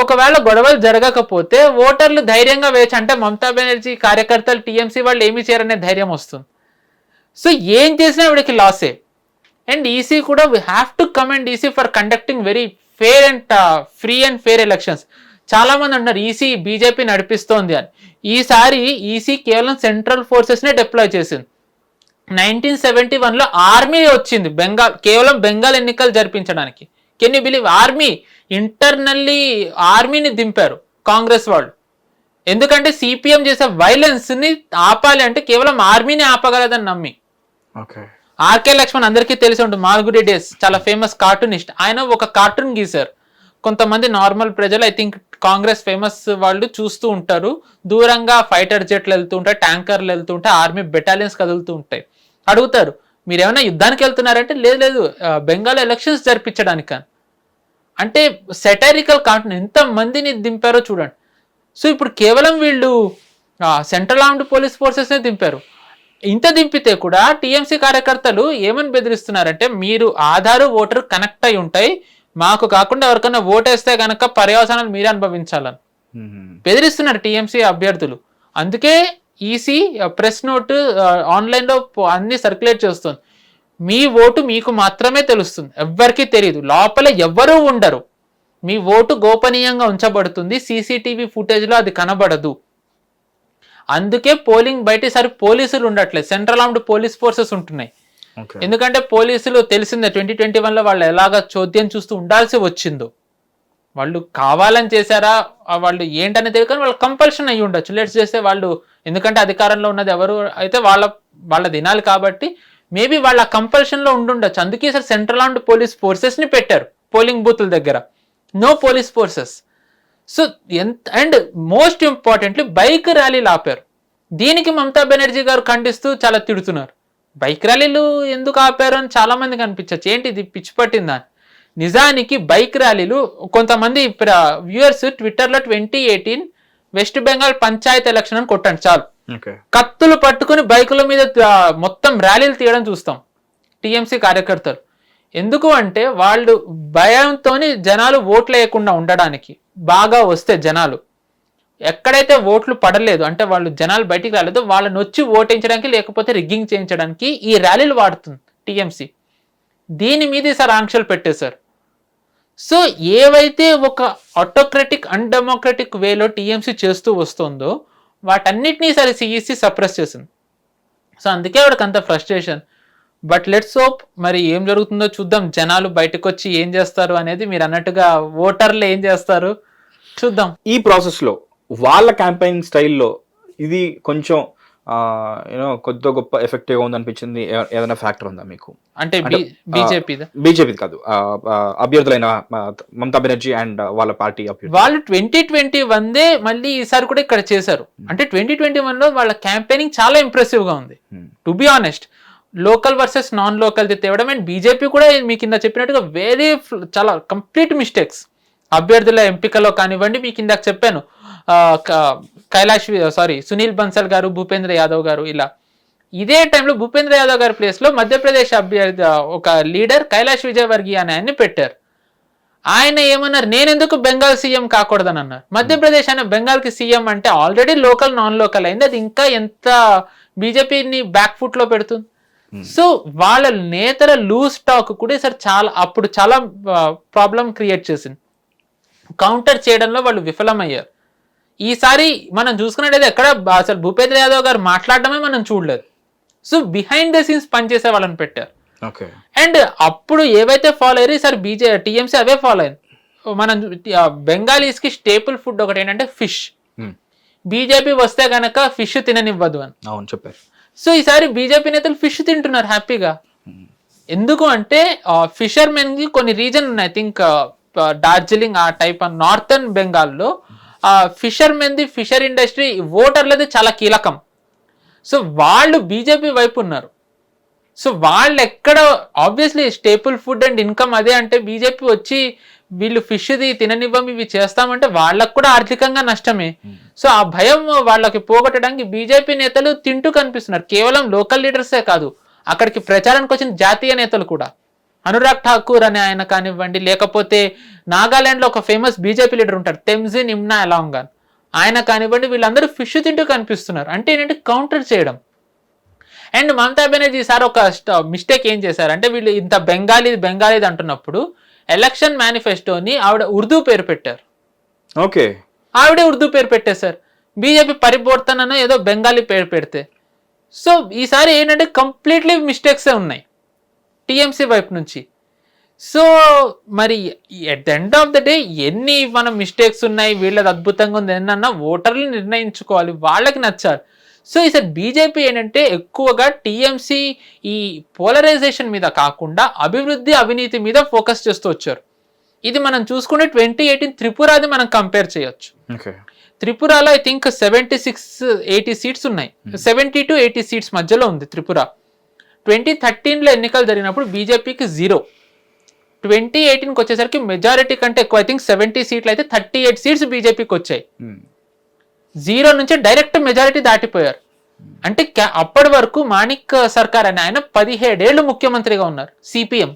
ఒకవేళ గొడవలు జరగకపోతే ఓటర్లు ధైర్యంగా వేచి, అంటే మమతా బెనర్జీ కార్యకర్తలు టీఎంసీ వాళ్ళు ఏమి చేయరనే ధైర్యం వస్తుంది. సో ఏం చేసినా వీడికి లాసే. అండ్ ఈసీ కూడా we have to commend EC for conducting very fair and free and fair elections. చాలా మంది అంటారు ఈసీ బీజేపీ నడిపిస్తోంది అని. ఈసారి ఈసీ కేవలం సెంట్రల్ ఫోర్సెస్ నే డిప్లాయ్ చేసింది. 1971లో ఆర్మీ వచ్చింది కేవలం బెంగాల్ ఎన్నికలు జరిపించడానికి. Can you believe? Army internally ఆర్మీని దింపారు కాంగ్రెస్ వాళ్ళు. ఎందుకంటే సిపిఎం చేసే వైలెన్స్ ని ఆపాలి అంటే కేవలం ఆర్మీని ఆపగలదని నమ్మి. ఆర్కే లక్ష్మణ్ అందరికీ తెలిసి ఉంటుంది, మాల్గుడి డేస్ చాలా ఫేమస్ కార్టూనిస్ట్. ఆయన ఒక కార్టూన్ గీశారు. కొంతమంది నార్మల్ ప్రజలు, ఐ థింక్ కాంగ్రెస్ ఫేమస్ వాళ్ళు చూస్తూ ఉంటారు. దూరంగా ఫైటర్ జెట్లు వెళ్తూ ఉంటాయి, ట్యాంకర్లు వెళ్తూ ఉంటాయి, ఆర్మీ బెటాలియన్స్ కదులుతూ ఉంటాయి. అడుగుతారు, మీరు ఏమైనా యుద్ధానికి వెళ్తున్నారంటే లేదు బెంగాల్ ఎలక్షన్స్ జరిపించడానికి. అంటే సెటైరికల్ కార్టూన్ ఎంత మందిని దింపారో చూడండి. సో ఇప్పుడు కేవలం వీళ్ళు సెంట్రల్ ఆర్మ్డ్ పోలీస్ ఫోర్సెస్నే దింపారు. ఇంత దింపితే కూడా టీఎంసీ కార్యకర్తలు ఏమని బెదిరిస్తున్నారంటే, మీరు ఆధార్ ఓటర్ కనెక్ట్ అయి ఉంటాయి, మాకు కాకుండా ఎవరికైనా ఓటేస్తే కనుక పర్యవసానాలు మీరే అనుభవించాలని బెదిరిస్తున్నారు టీఎంసీ అభ్యర్థులు. అందుకే ఈసీ ప్రెస్ నోట్ ఆన్లైన్లో అన్ని సర్క్యులేట్ చేస్తుంది. మీ ఓటు మీకు మాత్రమే తెలుస్తుంది, ఎవ్వరికీ తెలియదు, లోపల ఎవ్వరూ ఉండరు, మీ ఓటు గోపనీయంగా ఉంచబడుతుంది, సీసీటీవీ ఫుటేజ్లో అది కనబడదు. అందుకే పోలింగ్ బయటసారి పోలీసులు ఉండట్లేదు, సెంట్రల్ ఆర్మ్డ్ పోలీస్ ఫోర్సెస్ ఉంటున్నాయి. ఎందుకంటే పోలీసులు తెలిసిందే 2021లో వాళ్ళు ఎలాగ చోద్యం చూస్తూ ఉండాల్సి వచ్చిందో, వాళ్ళు కావాలని చేశారా, వాళ్ళు ఏంటనే తెలియదు కానీ వాళ్ళు కంపల్షన్ అయ్యి ఉండొచ్చు. లెట్స్ చేస్తే వాళ్ళు, ఎందుకంటే అధికారంలో ఉన్నది ఎవరు అయితే వాళ్ళ తినాలి కాబట్టి మేబీ వాళ్ళ కంపల్షన్లో ఉండుండొచ్చు. అందుకే సార్ సెంట్రల్ ఆర్మ్డ్ పోలీస్ ఫోర్సెస్ని పెట్టారు పోలింగ్ బూత్ల దగ్గర, no police forces. So and most importantly bike ర్యాలీలు ఆపారు. దీనికి మమతా బెనర్జీ గారు ఖండిస్తూ చాలా తిడుతున్నారు. బైక్ ర్యాలీలు ఎందుకు ఆపారు అని చాలా మందికి అనిపించచ్చు, ఏంటి ఇది పిచ్చి పట్టిందా. నిజానికి బైక్ ర్యాలీలు కొంతమంది వ్యూయర్స్ ట్విట్టర్లో 2018 వెస్ట్ బెంగాల్ పంచాయత్ ఎలక్షన్ అని కొట్టండి చాలు, కత్తులు పట్టుకుని బైకుల మీద మొత్తం ర్యాలీలు తీయడం చూస్తాం టీఎంసీ కార్యకర్తలు. ఎందుకు అంటే వాళ్ళు భయంతో జనాలు ఓట్లు వేయకుండా ఉండడానికి, బాగా వస్తే జనాలు ఎక్కడైతే ఓట్లు పడలేదు అంటే వాళ్ళు జనాలు బయటికి రాలేదు, వాళ్ళని వచ్చి ఓటించడానికి లేకపోతే రిగ్గింగ్ చేయించడానికి ఈ ర్యాలీలు వాడుతుంది టీఎంసీ. దీని మీద సార్ ఆంక్షలు పెట్టేశారు. సో ఏవైతే ఒక ఆటోక్రటిక్ అన్డెమోక్రటిక్ వేలో టీఎంసీ చేస్తూ వస్తుందో వాటన్నిటినీ సరే సిఈసి సప్రెస్ చేసింది. సో అందుకే వాడికి అంత ఫ్రస్ట్రేషన్. బట్ లెట్స్ హోప్ మరి ఏం జరుగుతుందో చూద్దాం, జనాలు బయటకు వచ్చి ఏం చేస్తారు అనేది, మీరు అన్నట్టుగా ఓటర్లు ఏం చేస్తారు చూద్దాం. ఈ ప్రాసెస్లో వాళ్ళ క్యాంపెయినింగ్ స్టైల్లో ఇది కొంచెం కొద్ది గొప్ప ఎఫెక్టివ్గా ఉందనిపించింది, ఏదైనా ఫ్యాక్టర్ ఉందా మీకు? అంటే బీజేపీ కాదు, అభ్యర్థులైన మమతా బెనర్జీ అండ్ వాళ్ళ పార్టీ అభ్యర్థులు వాళ్ళు 2021 మళ్ళీ ఈసారి కూడా ఇక్కడ చేశారు. అంటే 2021లో వాళ్ళ క్యాంపెయినింగ్ చాలా ఇంప్రెసివ్ గా ఉంది to be honest. Local versus non local తేవడం, అండ్ బీజేపీ కూడా మీ కింద చెప్పినట్టుగా చాలా కంప్లీట్ మిస్టేక్స్ అభ్యర్థుల ఎంపికలో కానివ్వండి. మీకు ఇందాక చెప్పాను సునీల్ బన్సల్ గారు, భూపేంద్ర యాదవ్ గారు, ఇలా ఇదే టైంలో భూపేంద్ర యాదవ్ గారి ప్లేస్ లో మధ్యప్రదేశ్ అభ్యర్థి ఒక లీడర్ కైలాష్ విజయవర్గీయ అని ఆయన్ని పెట్టారు. ఆయన ఏమన్నారు, నేనెందుకు బెంగాల్ సీఎం కాకూడదని అన్నారు. మధ్యప్రదేశ్ అయినా బెంగాల్కి సీఎం అంటే ఆల్రెడీ లోకల్ నాన్ లోకల్ అయింది, అది ఇంకా ఎంత బీజేపీని బ్యాక్ ఫుట్ లో పెడుతుంది. సో వాళ్ళ నేతల లూజ్ టాక్ కూడా సార్ అప్పుడు చాలా ప్రాబ్లం క్రియేట్ చేసింది. కౌంటర్ చేయడంలో వాళ్ళు విఫలమయ్యారు. ఈసారి మనం చూసుకున్నట్టయితే ఎక్కడ అసలు భూపేంద్ర యాదవ్ గారు మాట్లాడడమే మనం చూడలేదు. సో బిహైండ్ ద సీన్స్ పనిచేసే వాళ్ళని పెట్టారు. అండ్ అప్పుడు ఏవైతే ఫాలో అయ్యారు ఈసారి టీఎంసీ అవే ఫాలో అయింది. మనం బెంగాలీస్ కి స్టేపుల్ ఫుడ్ ఒకటి ఏంటంటే ఫిష్. బీజేపీ వస్తే గనక ఫిష్ తిననివ్వదు అని చెప్పారు. సో ఈసారి బీజేపీ నేతలు ఫిష్ తింటున్నారు హ్యాపీగా. ఎందుకు అంటే ఫిషర్మెన్ కి కొన్ని రీజన్ ఉన్నాయి, ఐ థింక్ డార్జిలింగ్ ఆ టైప్ నార్థన్ బెంగాల్లో ఫిషర్మెన్ ది ఫిషర్ ఇండస్ట్రీ ఓటర్లది చాలా కీలకం. సో వాళ్ళు బీజేపీ వైపు ఉన్నారు. సో వాళ్ళు ఎక్కడ obviously staple food and income అదే అంటే బీజేపీ వచ్చి వీళ్ళు ఫిష్ది తిననివ్వం ఇవి చేస్తామంటే వాళ్ళకు కూడా ఆర్థికంగా నష్టమే. సో ఆ భయం వాళ్ళకి పోగొట్టడానికి బీజేపీ నేతలు తింటూ కనిపిస్తున్నారు. కేవలం లోకల్ లీడర్సే కాదు, అక్కడికి ప్రచారానికి వచ్చిన జాతీయ నేతలు కూడా, అనురాగ్ ఠాకూర్ అనే ఆయన కానివ్వండి, లేకపోతే నాగాలాండ్లో ఒక ఫేమస్ బీజేపీ లీడర్ ఉంటారు తెమ్జిన్ ఇమ్నా అలాంగాన్, ఆయన కానివ్వండి, వీళ్ళందరూ ఫిష్ తింటూ కనిపిస్తున్నారు. అంటే ఏంటంటే కౌంటర్ చేయడం. అండ్ మమతా బెనర్జీ సార్ ఒక మిస్టేక్ ఏం చేశారంటే, వీళ్ళు ఇంత బెంగాలీది అంటున్నప్పుడు ఎలక్షన్ మేనిఫెస్టోని ఆవిడ ఉర్దూ పేరు పెట్టారు. ఓకే, ఆవిడే ఉర్దూ పేరు పెట్టేశారు. బీజేపీ పరివర్తనను ఏదో బెంగాలీ పేరు పెడితే. సో ఈసారి ఏంటంటే కంప్లీట్లీ మిస్టేక్సే ఉన్నాయి టీఎంసీ వైపు నుంచి. సో మరి at the end of the day ఎన్ని మనం మిస్టేక్స్ ఉన్నాయి, వీళ్ళది అద్భుతంగా ఉంది ఎన్నన్నా ఓటర్లు నిర్ణయించుకోవాలి, వాళ్ళకి నచ్చాలి. సో ఈసారి బీజేపీ ఏంటంటే ఎక్కువగా టీఎంసీ ఈ పోలరైజేషన్ మీద కాకుండా అభివృద్ధి అవినీతి మీద ఫోకస్ చేస్తూ వచ్చారు. ఇది మనం చూసుకుంటే 2018 త్రిపురాది మనం కంపేర్ చేయొచ్చు. త్రిపురలో ఐ థింక్ 76-80 సీట్స్ ఉన్నాయి, 70 to 80 సీట్స్ మధ్యలో ఉంది త్రిపుర. 2013లో ఎన్నికలు జరిగినప్పుడు బీజేపీకి 0. 2018కి వచ్చేసరికి మెజారిటీ కంటే ఎక్కువ, ఐ థింక్ 70 సీట్లు అయితే 38 సీట్స్ బీజేపీకి వచ్చాయి. 0 నుంచి డైరెక్ట్ మెజారిటీ దాటిపోయారు. అంటే అప్పటి వరకు మాణిక్ సర్కార్ అని ఆయన 17 ఏళ్ళు ముఖ్యమంత్రిగా ఉన్నారు, సిపిఎం.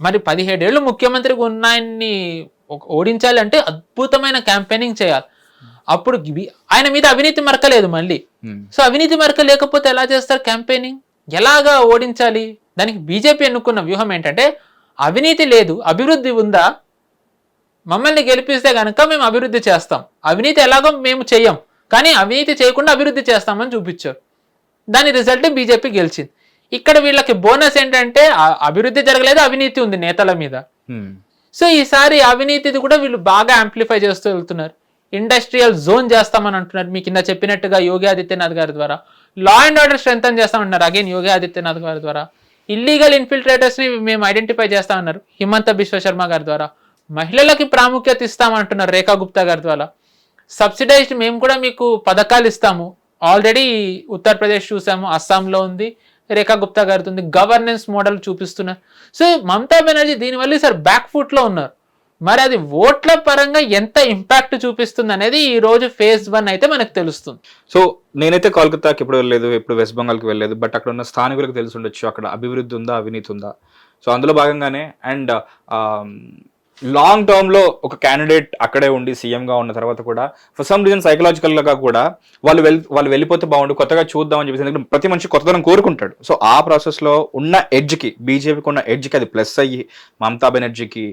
మరి 17 ఏళ్ళు ముఖ్యమంత్రిగా ఉన్న ఆయన్ని ఓడించాలి అంటే అద్భుతమైన క్యాంపెయినింగ్ చేయాలి. అప్పుడు ఆయన మీద అవినీతి మరకలేదు మళ్ళీ. సో అవినీతి మరక లేకపోతే ఎలా చేస్తారు క్యాంపెయినింగ్? ఎలాగా ఓడించాలి? దానికి బీజేపీ ఎన్నుకున్న వ్యూహం ఏంటంటే, అవినీతి లేదు, అభివృద్ధి ఉందా, మమ్మల్ని గెలిపిస్తే కనుక మేము అభివృద్ధి చేస్తాం, అవినీతి ఎలాగో మేము చెయ్యం కానీ అవినీతి చేయకుండా అభివృద్ధి చేస్తామని చూపించారు. దాని రిజల్ట్ బీజేపీ గెలిచింది. ఇక్కడ వీళ్ళకి బోనస్ ఏంటంటే అభివృద్ధి జరగలేదు, అవినీతి ఉంది నేతల మీద. సో ఈసారి అవినీతిది కూడా వీళ్ళు బాగా యాంప్లిఫై చేస్తూ వెళ్తున్నారు. ఇండస్ట్రియల్ జోన్ చేస్తామని అంటున్నారు, మీకు కింద చెప్పినట్టుగా యోగి ఆదిత్యనాథ్ గారి ద్వారా. లా అండ్ ఆర్డర్ స్ట్రెంథన్ చేస్తామంటున్నారు, అగైన్ యోగి ఆదిత్యనాథ్ గారి ద్వారా. ఇల్లీగల్ ఇన్ఫిల్ట్రేటర్స్ ని మేము ఐడెంటిఫై చేస్తామన్నారు, హిమంత బిశ్వ శర్మ గారి ద్వారా. మహిళలకి ప్రాముఖ్యత ఇస్తామంటున్నారు, రేఖా గుప్తా గారి ద్వారా. సబ్సిడైజ్డ్ మేము కూడా మీకు పథకాలు ఇస్తాము, ఆల్రెడీ ఉత్తరప్రదేశ్ చూసాము, అస్సాంలో ఉంది, రేఖా గుప్తా గారితో ఉంది. గవర్నెన్స్ మోడల్ చూపిస్తున్నారు. సో మమతా బెనర్జీ దీనివల్ల సార్ బ్యాక్ ఫుట్ లో ఉన్నారు. మరి అది ఓట్ల పరంగా ఎంత ఇంపాక్ట్ చూపిస్తుంది అనేది ఈ రోజు ఫేజ్ 1 అయితే మనకు తెలుస్తుంది. సో నేనైతే కోల్కతాకి ఎప్పుడు వెళ్ళలేదు, ఎప్పుడు వెస్ట్ బెంగాల్కి వెళ్ళలేదు, బట్ అక్కడ ఉన్న స్థానికులకు తెలిసి ఉండొచ్చు అక్కడ అభివృద్ధి ఉందా, అవినీతి ఉందా. సో అందులో భాగంగానే అండ్ లాంగ్ టర్మ్ లో ఒక క్యాండిడేట్ అక్కడే ఉండి సీఎంగా ఉన్న తర్వాత కూడా ఫర్ సమ్ రీజన్ సైకలాజికల్ గా కూడా వాళ్ళు వెళ్ళిపోతే బాగుండు, కొత్తగా చూద్దాం అని చెప్పేసి, ఎందుకంటే ప్రతి మనిషి కొత్తదనం కోరుకుంటాడు. సో ఆ ప్రాసెస్ లో ఉన్న ఎడ్జ్కి, బీజేపీకి ఉన్న ఎడ్జ్కి అది ప్లస్ అయ్యి మమతా బెనర్జీకి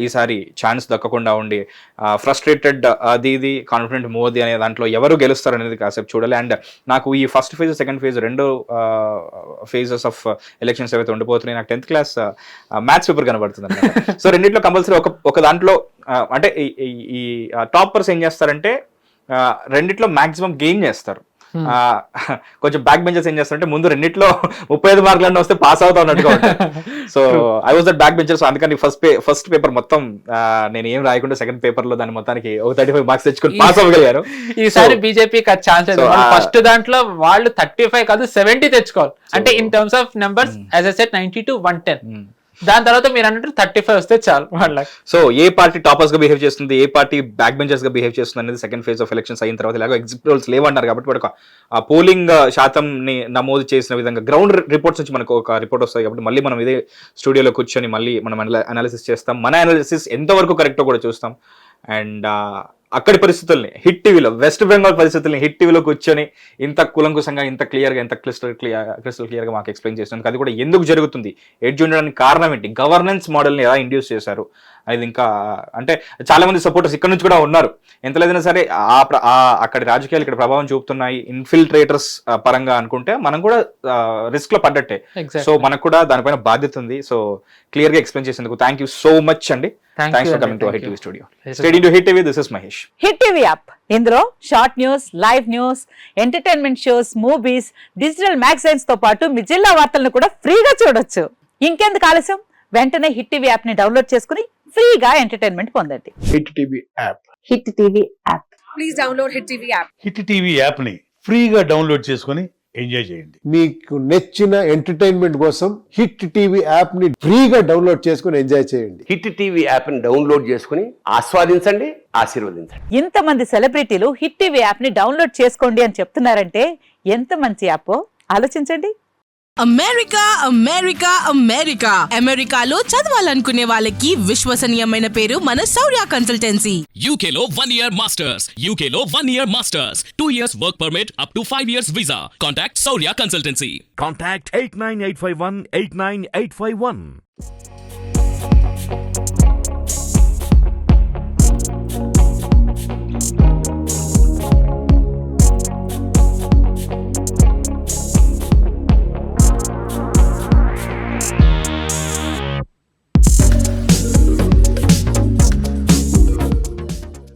ఈసారి ఛాన్స్ దక్కకుండా ఉండి ఫ్రస్ట్రేటెడ్ అది కాన్ఫిడెంట్ మోదీ అనే దాంట్లో ఎవరు గెలుస్తారు అనేది కాసేపు చూడాలి. అండ్ నాకు ఈ ఫస్ట్ ఫేజ్, సెకండ్ ఫేజ్, రెండు ఫేజెస్ ఆఫ్ ఎలక్షన్స్ ఏవైతే ఉండిపోతున్నాయి, నాకు 10th క్లాస్ మ్యాథ్స్ పేపర్ కనబడుతుంది అనమాట. సో రెండింటిలో కంపల్సరీ ఒక దాంట్లో అంటే ఈ టాపర్స్ ఏం చేస్తారంటే రెండిట్లో మాక్సిమం గెయిన్ చేస్తారు. కొంచెం బ్యాక్ బెంచర్స్ ఏం చేస్తారంటే ముందు రెండిట్లో 35 మార్కులన్నీ వస్తే పాస్ అవుతా ఉన్నట్టుగా ఉంటాయి. So I was that back bencher. So అందుకని ఫస్ట్ పేపర్ మొత్తం నేను ఏం రాయకుండా సెకండ్ పేపర్ లో దాని మొత్తానికి 35 మార్క్స్ తెచ్చుకొని పాస్ అవ్వగలిగారు. ఈసారి బీజేపీకి ఛాన్స్ ఫస్ట్ దాంట్లో వాళ్ళు 35 కాదు 70 తెచ్చుకోవాలి. అంటే in terms of numbers as I said 90 to 110. దాని తర్వాత మీరు అన్నట్టు 35 వస్తే చాలు వాళ్ళకి. సో ఏ పార్టీ టాపర్స్ గా బిహేవ్ చేస్తుంది, ఏ పార్టీ బ్యాక్ బెంచర్స్ గా బిహేవ్ చేస్తుంది అనేది సెకండ్ ఫేజ్ ఆఫ్ ఎలక్షన్స్ అయిన తర్వాత. ఇలాగ ఎగ్జిట్ పోల్స్ లేవన్నారు కాబట్టి ఒక పోలింగ్ శాతం ని నమోదు చేసిన విధంగా గ్రౌండ్ రిపోర్ట్స్ నుంచి మనకు ఒక రిపోర్ట్ వస్తాయి కాబట్టి మళ్ళీ మనం ఇదే స్టూడియోలో కూర్చొని మళ్ళీ మనం అనాలిసిస్ చేస్తాం. మన అనాలిసిస్ ఎంతవరకు కరెక్టో కూడా చూస్తాం. అండ్ అక్కడి పరిస్థితుల్ని హిట్ టీవీలో, వెస్ట్ బెంగాల్ పరిస్థితుల్ని హిట్ టీవీలో కూర్చొని ఇంత కులంకుశంగా, ఇంత క్లియర్గా, ఎంత క్రిస్టల్ క్లియర్గా మాకు ఎక్స్ప్లెయిన్ చేసినందుకు, అది కూడా ఎందుకు జరుగుతుంది, ఎడ్జ్ ఉండడానికి కారణం ఏంటి, గవర్నెన్స్ మోడల్ని ఎలా ఇండ్యూస్ చేశారు అనేది, ఇంకా అంటే చాలా మంది సపోర్టర్స్ ఇక్కడ నుంచి కూడా ఉన్నారు. ఎంత లేదైనా సరే అక్కడి రాజకీయాలు ఇక్కడ ప్రభావం చూపుతున్నాయి, ఇన్ఫిల్ట్రేటర్స్ పరంగా అనుకుంటే మనం కూడా రిస్క్ లో పడ్డట్టే. సో మనకు కూడా దానిపైన బాధ్యత ఉంది. సో క్లియర్ గా ఎక్స్ప్లెయిన్ చేసేందుకు థ్యాంక్ యూ సో మచ్ అండి. Thanks for coming to hit TV studio. Stay tuned to hit TV. This is Mahesh. Hit TV app, ఇందులో short news, live news, entertainment shows, movies, digital magazines తో పాటు మీ జిల్లా వార్తలను కూడా ఫ్రీగా చూడొచ్చు. ఇంకెందుకు ఆలస్యం, వెంటనే హిట్ టీవీ యాప్ ని డౌన్లోడ్ చేసుకుని ఫ్రీగా ఎంటర్టైన్మెంట్ పొందండి. Hit TV app. Hit TV app. Please download hit TV app. Hit TV app ని ఫ్రీగా డౌన్లోడ్ చేసుకొని ఎంజాయ్ చేయండి. మీకు నచ్చిన ఎంటర్టైన్మెంట్ కోసం హిట్ టీవీ యాప్ ని ఫ్రీగా డౌన్లోడ్ చేసుకుని ఎంజాయ్ చేయండి. హిట్ టీవీ యాప్ ని డౌన్లోడ్ చేసుకుని ఆస్వాదించండి, ఆశీర్వదించండి. ఇంతమంది సెలబ్రిటీలు హిట్ టీవీ యాప్ ని డౌన్లోడ్ చేసుకోండి అని చెప్తున్నారంటే ఎంత మంచి యాప్ ఆలోచించండి. అమెరికా అమెరికా అమెరికా అమెరికాలో చదవాలనుకునే వాళ్ళకి విశ్వసనీయమైన పేరు మన శౌర్య కన్సల్టెన్సీ. UK లో 1 year masters, UK లో 1 year masters, 2 years work permit up to 5 years visa. Contact Saurya Consultancy. Contact 89851 89851.